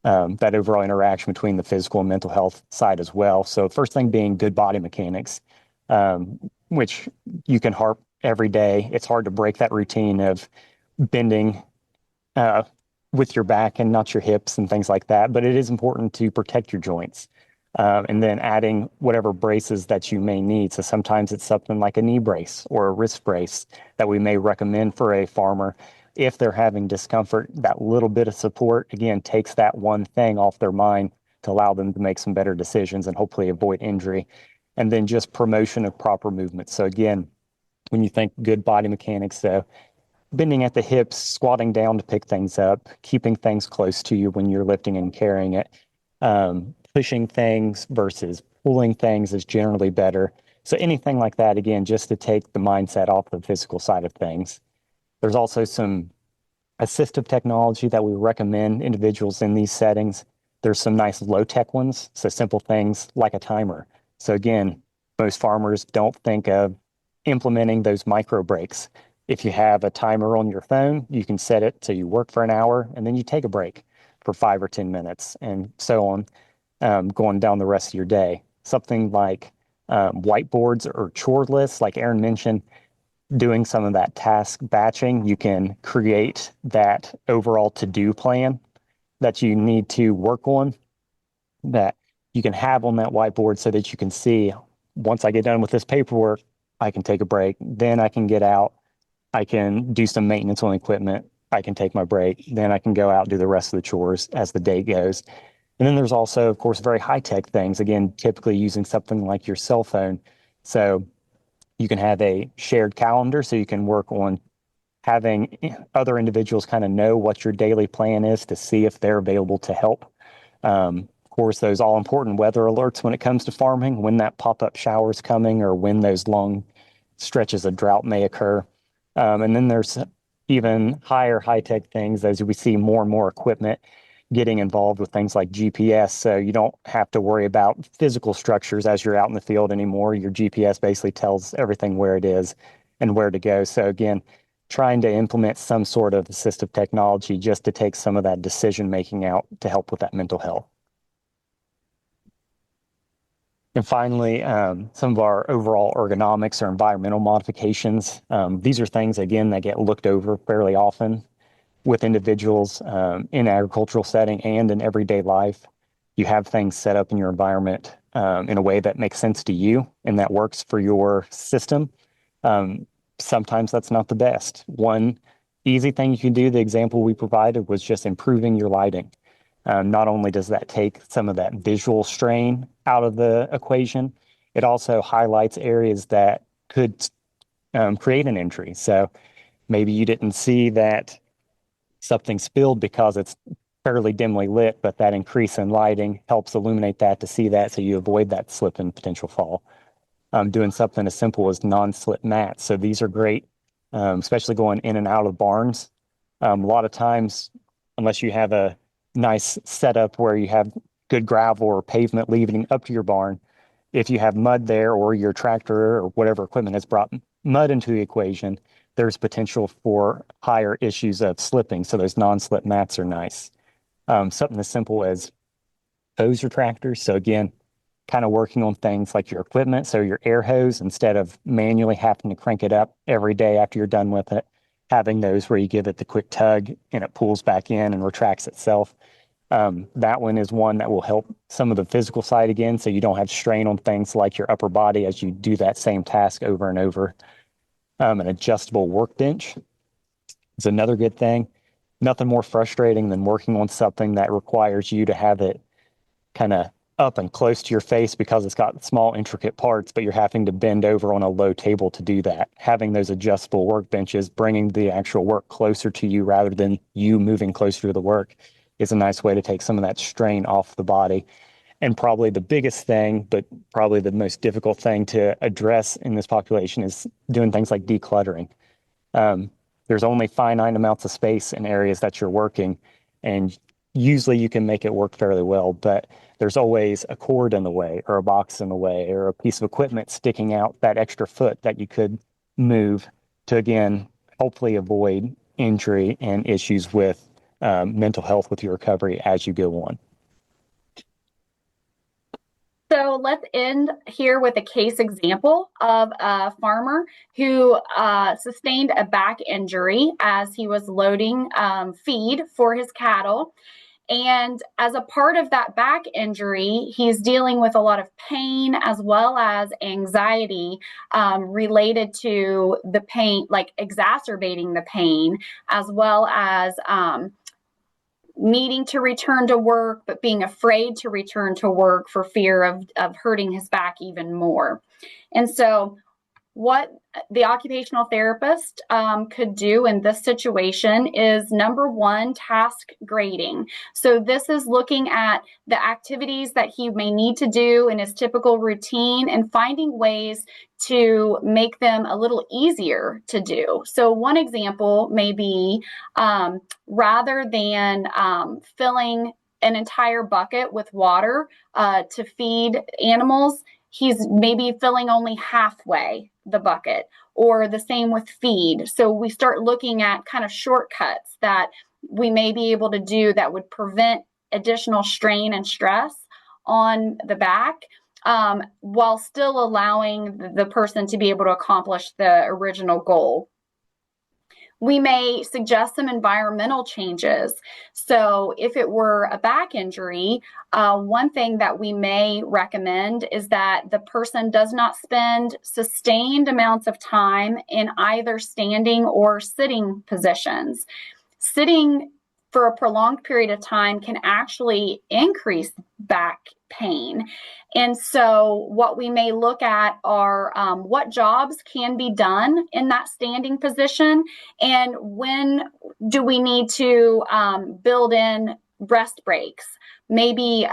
that overall interaction between the physical and mental health side as well. So first thing being good body mechanics, which you can harp every day. It's hard to break that routine of bending with your back and not your hips and things like that, but it is important to protect your joints. And then adding whatever braces that you may need. So sometimes it's something like a knee brace or a wrist brace that we may recommend for a farmer. If they're having discomfort, that little bit of support, again, takes that one thing off their mind to allow them to make some better decisions and hopefully avoid injury. And then just promotion of proper movement. So again, when you think good body mechanics, so bending at the hips, squatting down to pick things up, keeping things close to you when you're lifting and carrying it, pushing things versus pulling things is generally better. So anything like that, again, just to take the mindset off the physical side of things. There's also some assistive technology that we recommend individuals in these settings. There's some nice low-tech ones, so simple things like a timer. So again, most farmers don't think of implementing those micro breaks. If you have a timer on your phone, you can set it so you work for an hour and then you take a break for 5 or 10 minutes and so on, going down the rest of your day. Something like whiteboards or chore lists, like Erin mentioned, doing some of that task batching, you can create that overall to-do plan that you need to work on that you can have on that whiteboard so that you can see, once I get done with this paperwork, I can take a break. Then I can get out. I can do some maintenance on equipment. I can take my break. Then I can go out and do the rest of the chores as the day goes. And then there's also, of course, very high-tech things, again, typically using something like your cell phone. So you can have a shared calendar so you can work on having other individuals kind of know what your daily plan is to see if they're available to help. Of course, those all important weather alerts when it comes to farming, when that pop-up shower is coming or when those long stretches of drought may occur. And then there's even higher high-tech things as we see more and more equipment getting involved with things like GPS. So you don't have to worry about physical structures as you're out in the field anymore. Your GPS basically tells everything where it is and where to go. So again, trying to implement some sort of assistive technology just to take some of that decision-making out to help with that mental health. And finally, some of our overall ergonomics or environmental modifications. These are things, again, that get looked over fairly often with individuals in agricultural setting and in everyday life. You have things set up in your environment in a way that makes sense to you and that works for your system. Sometimes that's not the best. One easy thing you can do, the example we provided, was just improving your lighting. Not only does that take some of that visual strain out of the equation, it also highlights areas that could create an injury. So maybe you didn't see that something spilled because it's fairly dimly lit, but that increase in lighting helps illuminate that to see that so you avoid that slip and potential fall. Doing something as simple as non-slip mats. So these are great, especially going in and out of barns. A lot of times, unless you have a nice setup where you have good gravel or pavement leading up to your barn, if you have mud there or your tractor or whatever equipment has brought mud into the equation, there's potential for higher issues of slipping. So those non-slip mats are nice. Something as simple as hose your tractor. So again, kind of working on things like your equipment. So your air hose, instead of manually having to crank it up every day after you're done with it, having those where you give it the quick tug and it pulls back in and retracts itself. That one is one that will help some of the physical side again, so you don't have strain on things like your upper body as you do that same task over and over. An adjustable workbench is another good thing. Nothing more frustrating than working on something that requires you to have it kind of up and close to your face because it's got small intricate parts, but you're having to bend over on a low table to do that. Having those adjustable workbenches, bringing the actual work closer to you rather than you moving closer to the work, is a nice way to take some of that strain off the body. And probably the biggest thing, but probably the most difficult thing to address in this population is doing things like decluttering. There's only finite amounts of space in areas that you're working, and usually you can make it work fairly well, but there's always a cord in the way or a box in the way or a piece of equipment sticking out that extra foot that you could move to, again, hopefully avoid injury and issues with mental health with your recovery as you go on. So let's end here with a case example of a farmer who sustained a back injury as he was loading feed for his cattle. And as a part of that back injury, he's dealing with a lot of pain as well as anxiety related to the pain, like exacerbating the pain, as well as needing to return to work, but being afraid to return to work for fear of hurting his back even more. And so what the occupational therapist could do in this situation is, number one, task grading. So this is looking at the activities that he may need to do in his typical routine and finding ways to make them a little easier to do. So one example may be rather than filling an entire bucket with water to feed animals, he's maybe filling only halfway the bucket, or the same with feed. So we start looking at kind of shortcuts that we may be able to do that would prevent additional strain and stress on the back, while still allowing the person to be able to accomplish the original goal. We may suggest some environmental changes. So if it were a back injury, one thing that we may recommend is that the person does not spend sustained amounts of time in either standing or sitting positions. Sitting for a prolonged period of time can actually increase back pain. And so what we may look at are what jobs can be done in that standing position, and when do we need to build in rest breaks. Maybe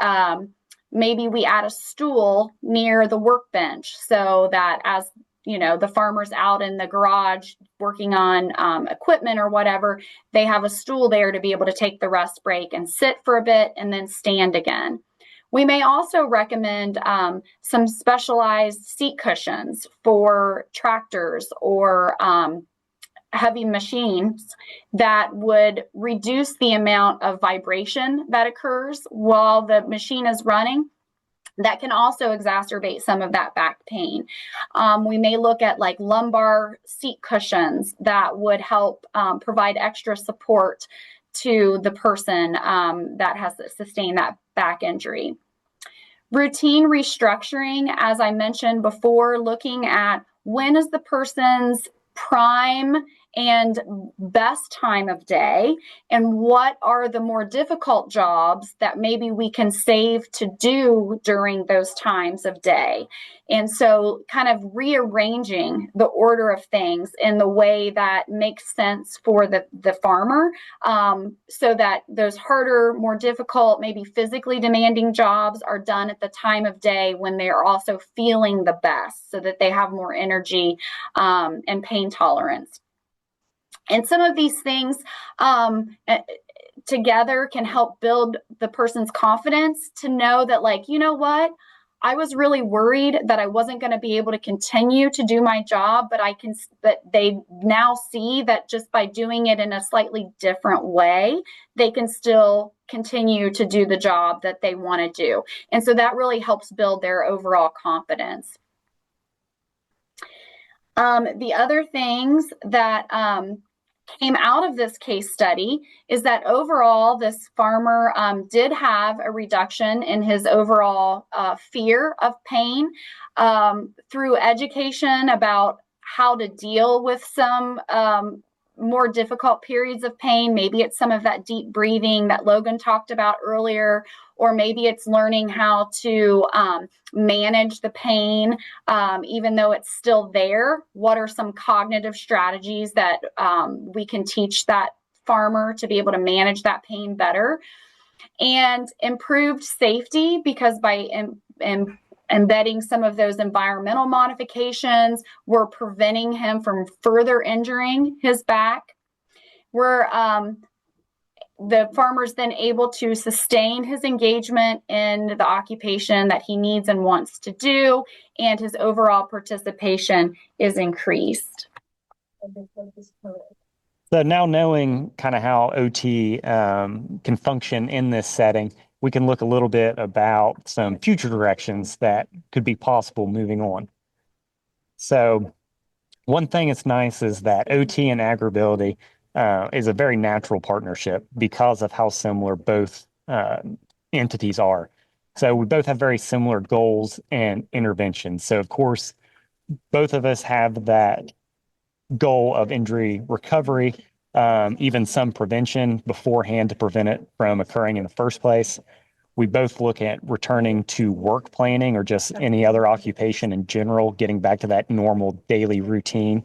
we add a stool near the workbench so that as the farmer's out in the garage working on equipment or whatever, they have a stool there to be able to take the rest break and sit for a bit and then stand again. We may also recommend some specialized seat cushions for tractors or heavy machines that would reduce the amount of vibration that occurs while the machine is running. That can also exacerbate some of that back pain. We may look at like lumbar seat cushions that would help provide extra support to the person that has sustained that back injury. Routine restructuring, as I mentioned before, looking at when is the person's prime and best time of day, and what are the more difficult jobs that maybe we can save to do during those times of day. And so kind of rearranging the order of things in the way that makes sense for the farmer, so that those harder, more difficult, maybe physically demanding jobs are done at the time of day when they are also feeling the best, so that they have more energy and pain tolerance. And some of these things together can help build the person's confidence to know that, like, you know what, I was really worried that I wasn't going to be able to continue to do my job, but they now see that just by doing it in a slightly different way, they can still continue to do the job that they want to do. And so that really helps build their overall confidence. The other things that came out of this case study is that overall this farmer did have a reduction in his overall fear of pain through education about how to deal with some more difficult periods of pain. Maybe it's some of that deep breathing that Logan talked about earlier, or maybe it's learning how to manage the pain even though it's still there. What are some cognitive strategies that we can teach that farmer to be able to manage that pain better? And improved safety, because by embedding some of those environmental modifications, we're preventing him from further injuring his back. We're the farmer's then able to sustain his engagement in the occupation that he needs and wants to do, and his overall participation is increased. So now knowing kind of how OT can function in this setting, we can look a little bit about some future directions that could be possible moving on. So one thing that's nice is that OT and AgrAbility is a very natural partnership because of how similar both entities are. So we both have very similar goals and interventions. So of course, both of us have that goal of injury recovery, even some prevention beforehand to prevent it from occurring in the first place. We both look at returning to work planning or just any other occupation in general, getting back to that normal daily routine.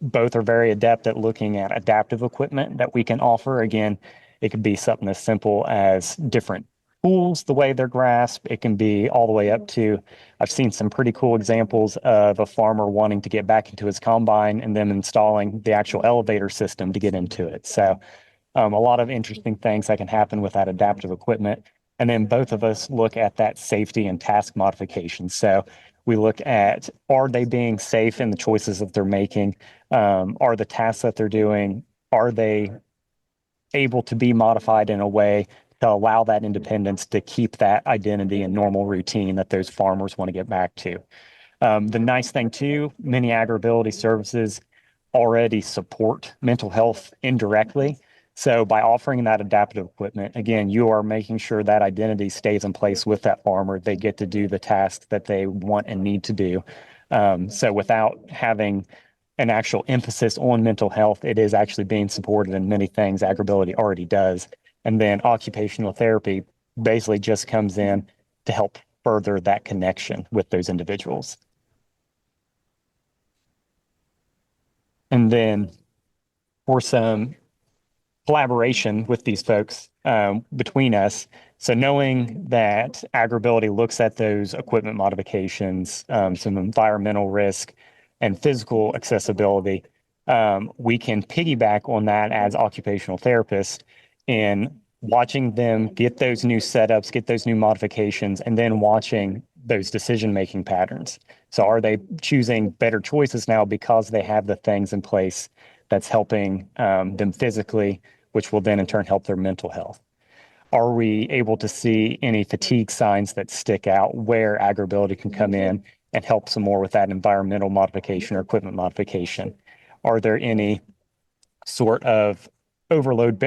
Both are very adept at looking at adaptive equipment that we can offer. Again, it could be something as simple as different tools, the way they're grasped. It can be all the way up to, I've seen some pretty cool examples of a farmer wanting to get back into his combine and then installing the actual elevator system to get into it. So a lot of interesting things that can happen with that adaptive equipment. And then both of us look at that safety and task modification. So we look at, are they being safe in the choices that they're making? Are the tasks that they're doing, are they able to be modified in a way to allow that independence to keep that identity and normal routine that those farmers want to get back to? The nice thing too, many AgrAbility services already support mental health indirectly. So by offering that adaptive equipment, again, you are making sure that identity stays in place with that farmer. They get to do the tasks that they want and need to do. So without having an actual emphasis on mental health, it is actually being supported in many things AgrAbility already does. And then occupational therapy basically just comes in to help further that connection with those individuals. And then for some collaboration with these folks between us. So knowing that AgrAbility looks at those equipment modifications, some environmental risk and physical accessibility, we can piggyback on that as occupational therapists in watching them get those new setups, get those new modifications, and then watching those decision-making patterns. So are they choosing better choices now because they have the things in place that's helping them physically, which will then in turn help their mental health? Are we able to see any fatigue signs that stick out where AgrAbility can come in and help some more with that environmental modification or equipment modification? Are there any sort of overload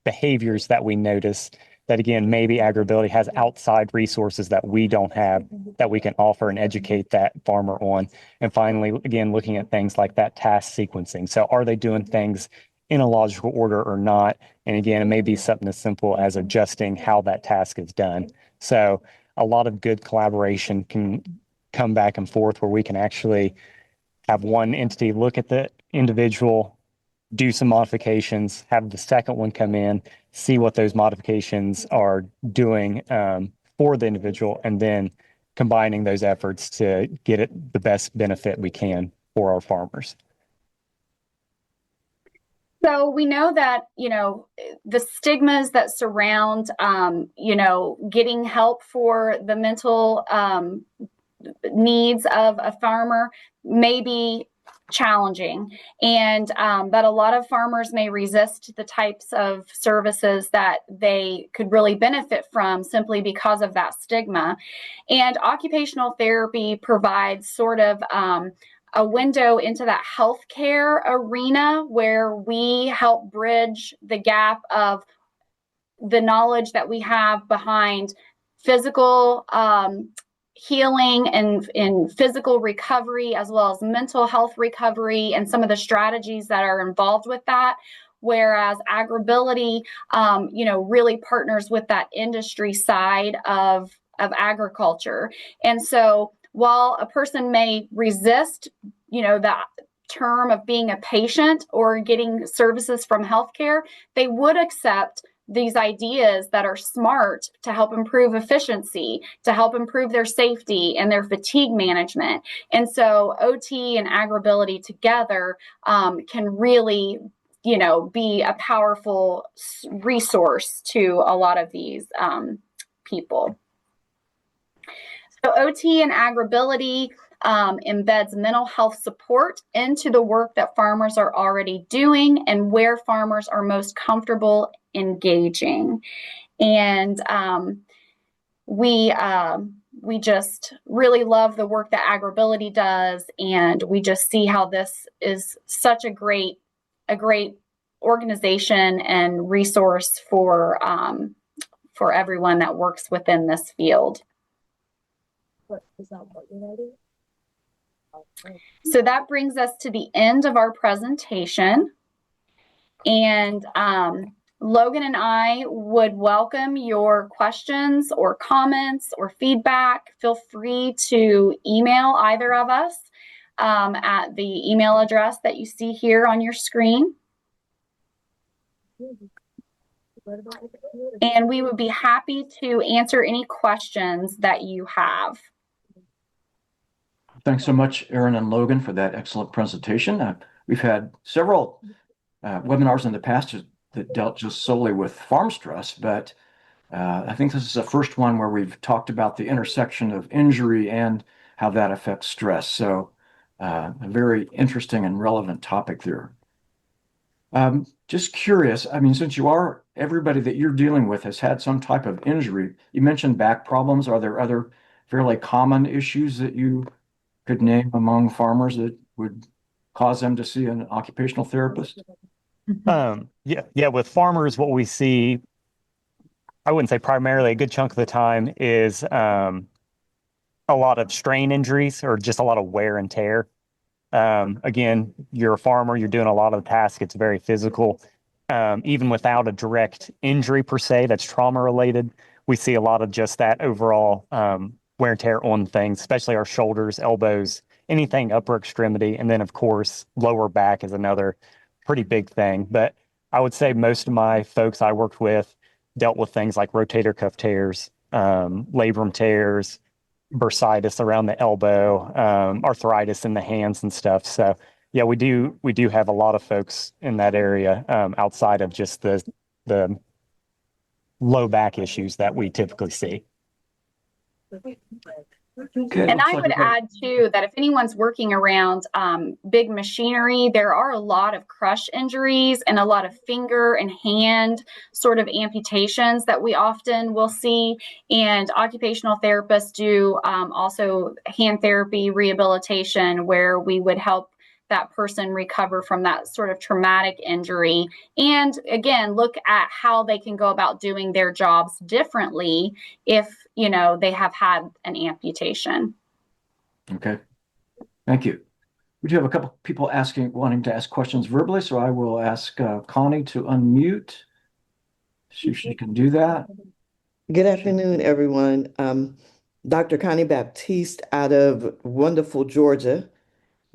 behaviors that we notice that, again, maybe AgrAbility has outside resources that we don't have that we can offer and educate that farmer on? And finally, again, looking at things like that task sequencing. So are they doing things in a logical order or not? And again, it may be something as simple as adjusting how that task is done. So a lot of good collaboration can come back and forth where we can actually have one entity look at the individual, do some modifications, have the second one come in, see what those modifications are doing for the individual, and then combining those efforts to get it the best benefit we can for our farmers. So we know that, the stigmas that surround, getting help for the mental needs of a farmer may be challenging, and that a lot of farmers may resist the types of services that they could really benefit from simply because of that stigma. And occupational therapy provides sort of a window into that healthcare arena where we help bridge the gap of the knowledge that we have behind physical healing and in physical recovery, as well as mental health recovery and some of the strategies that are involved with that. Whereas AgrAbility, really partners with that industry side of agriculture. And so while a person may resist, that term of being a patient or getting services from healthcare, they would accept these ideas that are smart to help improve efficiency, to help improve their safety and their fatigue management. And so OT and AgrAbility together can really, be a powerful resource to a lot of these people. So OT and AgrAbility embeds mental health support into the work that farmers are already doing and where farmers are most comfortable engaging. And we just really love the work that AgrAbility does, and we just see how this is such a great organization and resource for everyone that works within this field. So that brings us to the end of our presentation, and Logan and I would welcome your questions or comments or feedback. Feel free to email either of us at the email address that you see here on your screen. And we would be happy to answer any questions that you have. Thanks so much, Erin and Logan, for that excellent presentation. We've had several webinars in the past that dealt just solely with farm stress, but I think this is the first one where we've talked about the intersection of injury and how that affects stress. So a very interesting and relevant topic there. Just curious, I mean, since everybody that you're dealing with has had some type of injury, you mentioned back problems. Are there other fairly common issues that you could name among farmers that would cause them to see an occupational therapist? Yeah. With farmers, what we see, I wouldn't say primarily, a good chunk of the time is a lot of strain injuries or just a lot of wear and tear. Again, you're a farmer, you're doing a lot of the tasks. It's very physical. Even without a direct injury per se, that's trauma related, we see a lot of just that overall wear and tear on things, especially our shoulders, elbows, anything upper extremity. And then, of course, lower back is another pretty big thing. But I would say most of my folks I worked with dealt with things like rotator cuff tears, labrum tears, bursitis around the elbow, arthritis in the hands and stuff. So yeah, we do have a lot of folks in that area outside of just the low back issues that we typically see. Okay, and I would add too that if anyone's working around big machinery, there are a lot of crush injuries and a lot of finger and hand sort of amputations that we often will see. And occupational therapists do also hand therapy rehabilitation, where we would help that person recover from that sort of traumatic injury. And again, look at how they can go about doing their jobs differently if, they have had an amputation. Okay, thank you. We do have a couple people wanting to ask questions verbally, so I will ask Connie to unmute. See if she can do that. Good afternoon, everyone. Dr. Connie Baptiste out of wonderful Georgia,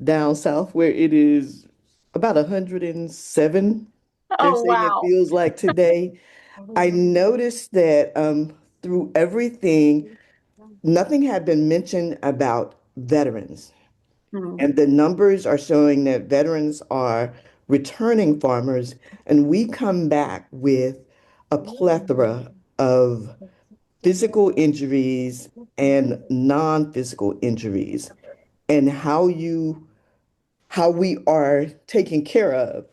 down south, where it is about 107. They're saying wow. it feels like today. I noticed that through everything, nothing had been mentioned about veterans. And the numbers are showing that veterans are returning farmers, and we come back with a plethora of physical injuries and non-physical injuries, and how we are taken care of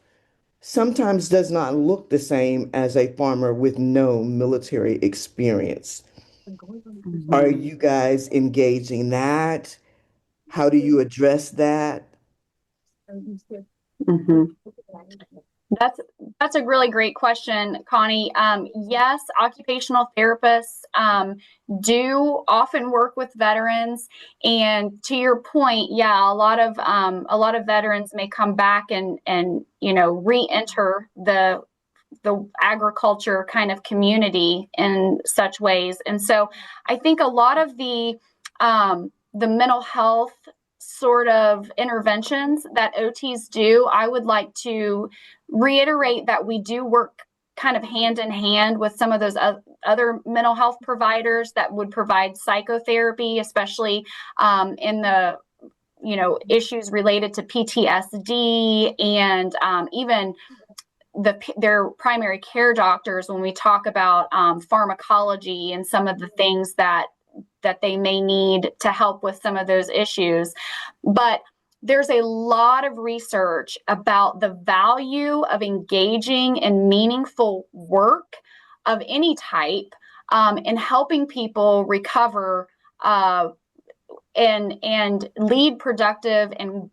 sometimes does not look the same as a farmer with no military experience. Are you guys engaging that? How do you address that? That's a really great question, Connie. Yes, occupational therapists do often work with veterans, and to your point, yeah, a lot of veterans may come back and re-enter the agriculture kind of community in such ways. And so I think a lot of the mental health sort of interventions that OTs do, I would like to reiterate that we do work kind of hand in hand with some of those other mental health providers that would provide psychotherapy, especially in the issues related to PTSD and even their primary care doctors when we talk about pharmacology and some of the things that they may need to help with some of those issues. But there's a lot of research about the value of engaging in meaningful work of any type in helping people recover and lead productive and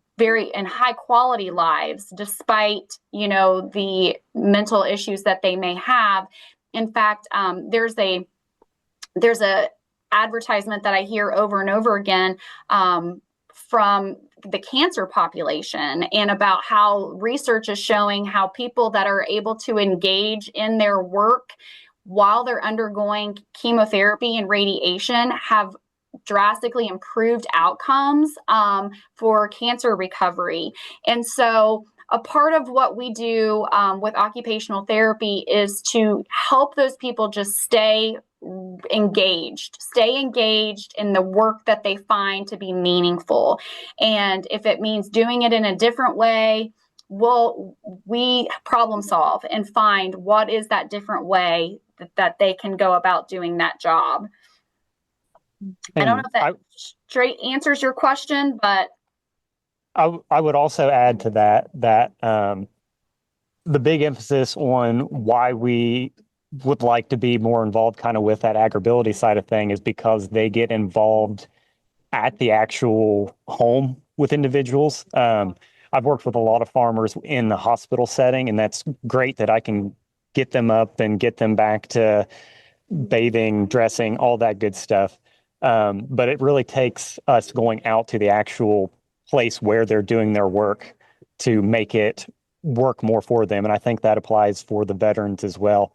high quality lives, despite, the mental issues that they may have. In fact, there's a advertisement that I hear over and over again from the cancer population, and about how research is showing how people that are able to engage in their work while they're undergoing chemotherapy and radiation have drastically improved outcomes for cancer recovery. And so a part of what we do with occupational therapy is to help those people just stay engaged in the work that they find to be meaningful. And if it means doing it in a different way, we problem solve and find what is that different way that they can go about doing that job. I don't know if that straight answers your question, but I would also add to that the big emphasis on why we would like to be more involved kind of with that AgrAbility side of thing is because they get involved at the actual home with individuals. I've worked with a lot of farmers in the hospital setting, and that's great that I can get them up and get them back to bathing, dressing, all that good stuff. But it really takes us going out to the actual place where they're doing their work to make it work more for them. And I think that applies for the veterans as well.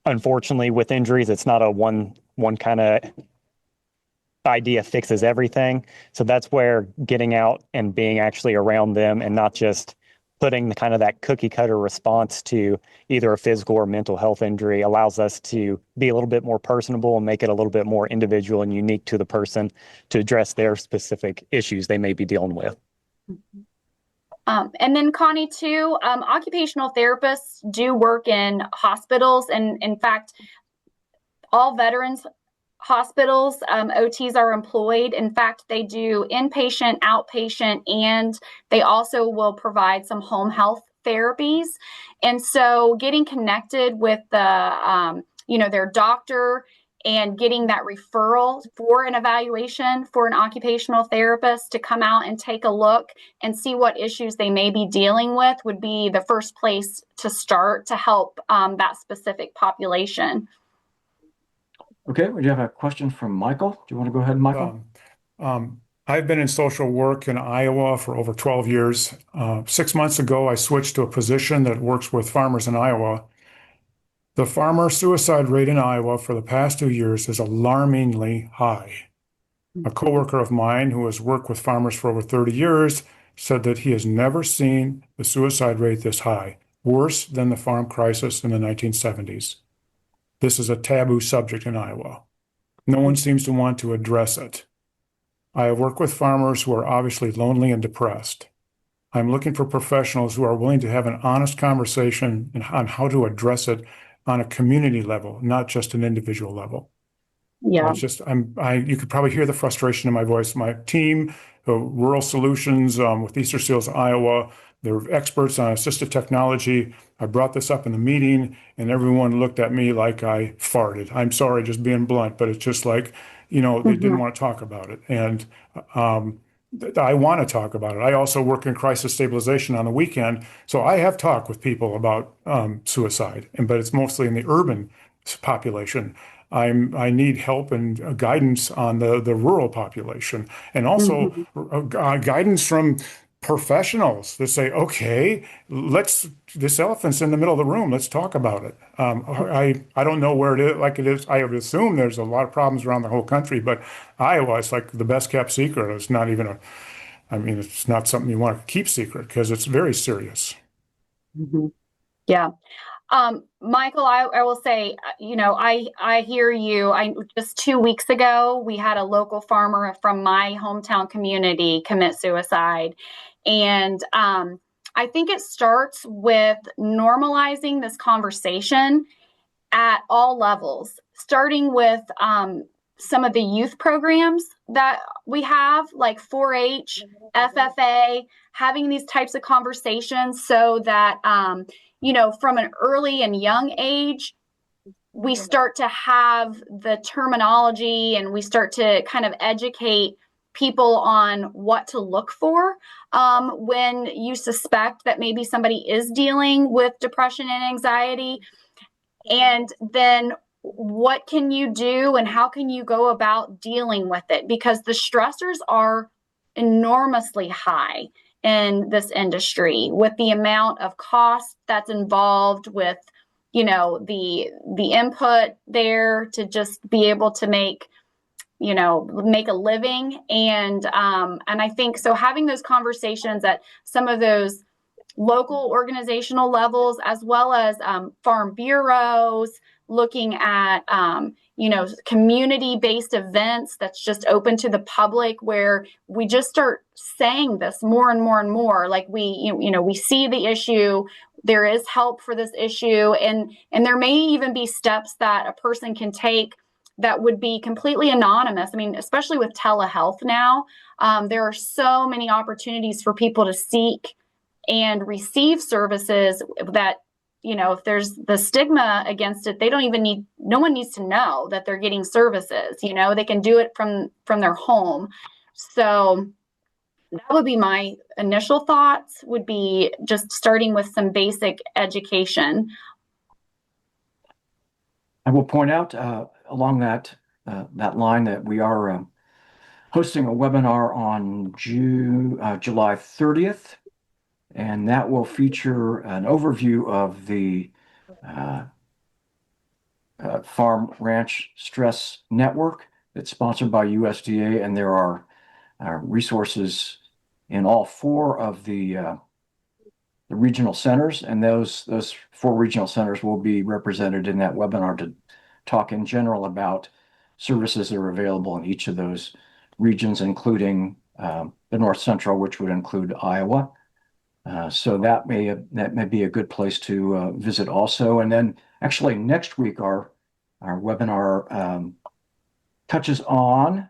Unfortunately, with injuries, it's not a one kind of idea fixes everything. So that's where getting out and being actually around them and not just putting the kind of that cookie cutter response to either a physical or mental health injury allows us to be a little bit more personable and make it a little bit more individual and unique to the person to address their specific issues they may be dealing with. And then Connie too, occupational therapists do work in hospitals, and in fact, all veterans hospitals, OTs are employed. In fact, they do inpatient, outpatient, and they also will provide some home health therapies. And so getting connected with the, their doctor and getting that referral for an evaluation for an occupational therapist to come out and take a look and see what issues they may be dealing with would be the first place to start to help that specific population. Okay, we do have a question from Michael. Do you want to go ahead, Michael? I've been in social work in Iowa for over 12 years. 6 months ago, I switched to a position that works with farmers in Iowa. The farmer suicide rate in Iowa for the past 2 years is alarmingly high. A coworker of mine who has worked with farmers for over 30 years said that he has never seen the suicide rate this high, worse than the farm crisis in the 1970s. This is a taboo subject in Iowa. No one seems to want to address it. I have worked with farmers who are obviously lonely and depressed. I'm looking for professionals who are willing to have an honest conversation on how to address it on a community level, not just an individual level. Yeah. It's just, you could probably hear the frustration in my voice. My team, Rural Solutions with Easter Seals, Iowa, they're experts on assistive technology. I brought this up in the meeting and everyone looked at me like I farted. I'm sorry, just being blunt, but it's just like, they didn't want to talk about it. And I want to talk about it. I also work in crisis stabilization on the weekend. So I have talked with people about suicide, but it's mostly in the urban population. I need help and guidance on the rural population, and also guidance from professionals that say, okay, this elephant's in the middle of the room. Let's talk about it. I don't know where it is, like it is. I would assume there's a lot of problems around the whole country, but Iowa is like the best kept secret. It's not even it's not something you want to keep secret because it's very serious. Mm-hmm. Yeah. Michael, I will say, I hear you. Just 2 weeks ago, we had a local farmer from my hometown community commit suicide. And I think it starts with normalizing this conversation at all levels, starting with some of the youth programs that we have, like 4-H, FFA, having these types of conversations so that, from an early and young age, we start to have the terminology and we start to kind of educate people on what to look for when you suspect that maybe somebody is dealing with depression and anxiety. And then what can you do and how can you go about dealing with it? Because the stressors are enormously high in this industry with the amount of cost that's involved with, the input there to just be able to make a living. And I think so having those conversations at some of those local organizational levels, as well as farm bureaus, looking at, community-based events that's just open to the public, where we just start saying this more and more and more. Like we see the issue, there is help for this issue, and there may even be steps that a person can take that would be completely anonymous. I mean, especially with telehealth now, there are so many opportunities for people to seek and receive services that, if there's the stigma against it, no one needs to know that they're getting services. They can do it from their home. So that would be my initial thoughts, would be just starting with some basic education. I will point out along that line that we are hosting a webinar on July 30th, and that will feature an overview of the Farm Ranch Stress Network that's sponsored by USDA, and there are resources in all 4 of the regional centers, and those 4 regional centers will be represented in that webinar to talk in general about services that are available in each of those regions, including the North Central, which would include Iowa. So that may be a good place to visit also. And then actually next week our webinar touches on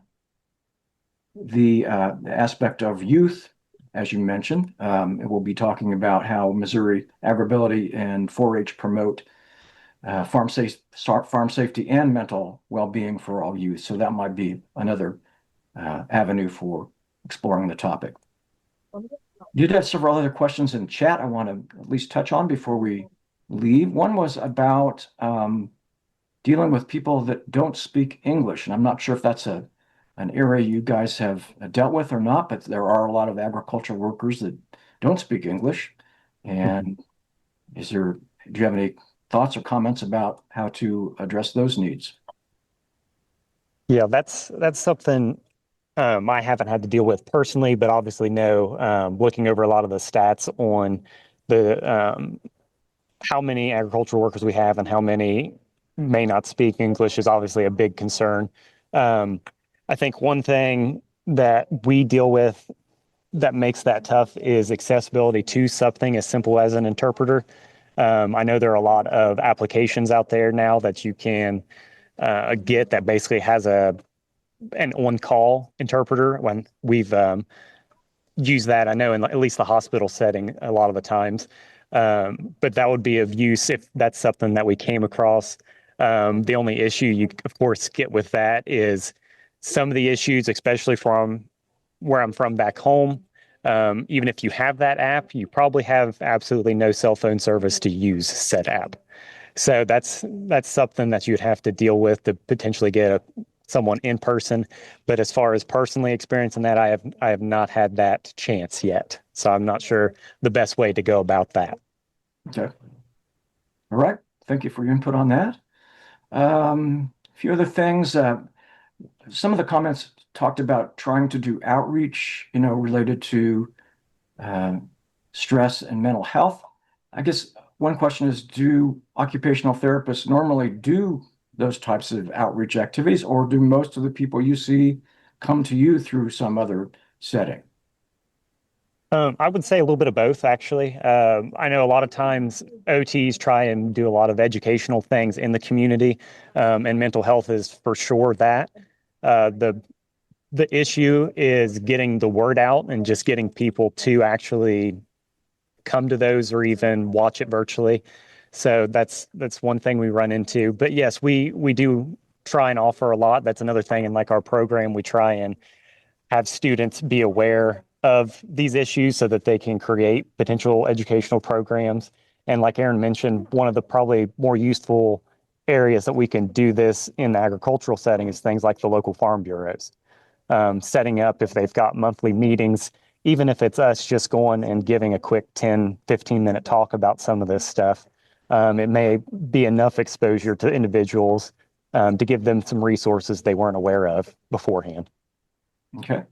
the aspect of youth, as you mentioned. We'll be talking about how Missouri AgrAbility and 4-H promote farm safety and mental well-being for all youth. So that might be another avenue for exploring the topic. You did have several other questions in chat I want to at least touch on before we leave. One was about dealing with people that don't speak English, and I'm not sure if that's an area you guys have dealt with or not, but there are a lot of agriculture workers that don't speak English. And do you have any thoughts or comments about how to address those needs? Yeah, that's something I haven't had to deal with personally, but obviously know, looking over a lot of the stats on the how many agricultural workers we have and how many may not speak English is obviously a big concern. I think one thing that we deal with that makes that tough is accessibility to something as simple as an interpreter. I know there are a lot of applications out there now that you can get that basically has an on-call interpreter. When we've used that, I know in at least the hospital setting a lot of the times, but that would be of use if that's something that we came across. The only issue you, of course, get with that is some of the issues, especially from where I'm from back home. Even if you have that app, you probably have absolutely no cell phone service to use said app. So that's something that you'd have to deal with to potentially get someone in person. But as far as personally experiencing that, I have not had that chance yet. So I'm not sure the best way to go about that. Okay. All right. Thank you for your input on that. A few other things. Some of the comments talked about trying to do outreach, related to stress and mental health. I guess one question is, do occupational therapists normally do those types of outreach activities, or do most of the people you see come to you through some other setting? I would say a little bit of both, actually. I know a lot of times OTs try and do a lot of educational things in the community, and mental health is for sure that. The issue is getting the word out and just getting people to actually come to those or even watch it virtually. So that's one thing we run into. But yes, we do try and offer a lot. That's another thing in like our program. We try and have students be aware of these issues so that they can create potential educational programs. And like Erin mentioned, one of the probably more useful areas that we can do this in the agricultural setting is things like the local farm bureaus. Setting up if they've got monthly meetings, even if it's us just going and giving a quick 10, 15-minute talk about some of this stuff. It may be enough exposure to individuals to give them some resources they weren't aware of beforehand. Okay,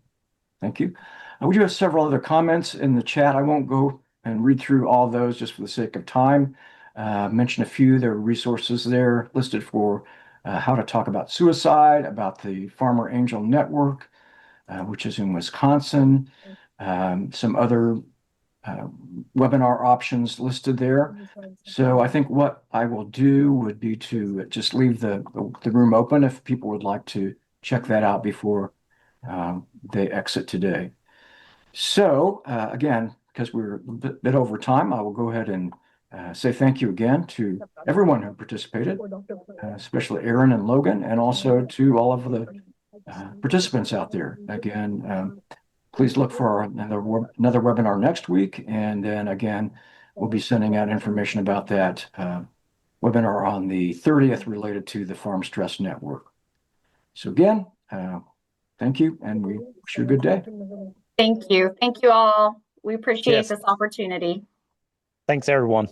thank you. We do have several other comments in the chat. I won't go and read through all those just for the sake of time. Mention a few. There are resources there listed for how to talk about suicide, about the Farmer Angel Network, which is in Wisconsin, some other webinar options listed there. So I think what I will do would be to just leave the room open if people would like to check that out before they exit today. So again, because we're a bit over time, I will go ahead and say thank you again to everyone who participated, especially Erin and Logan, and also to all of the participants out there. Again, please look for another webinar next week. And then again, we'll be sending out information about that webinar on the 30th related to the Farm Stress Network. So again, thank you, and we wish you a good day. Thank you. Thank you all. We appreciate Yes. this opportunity. Thanks, everyone.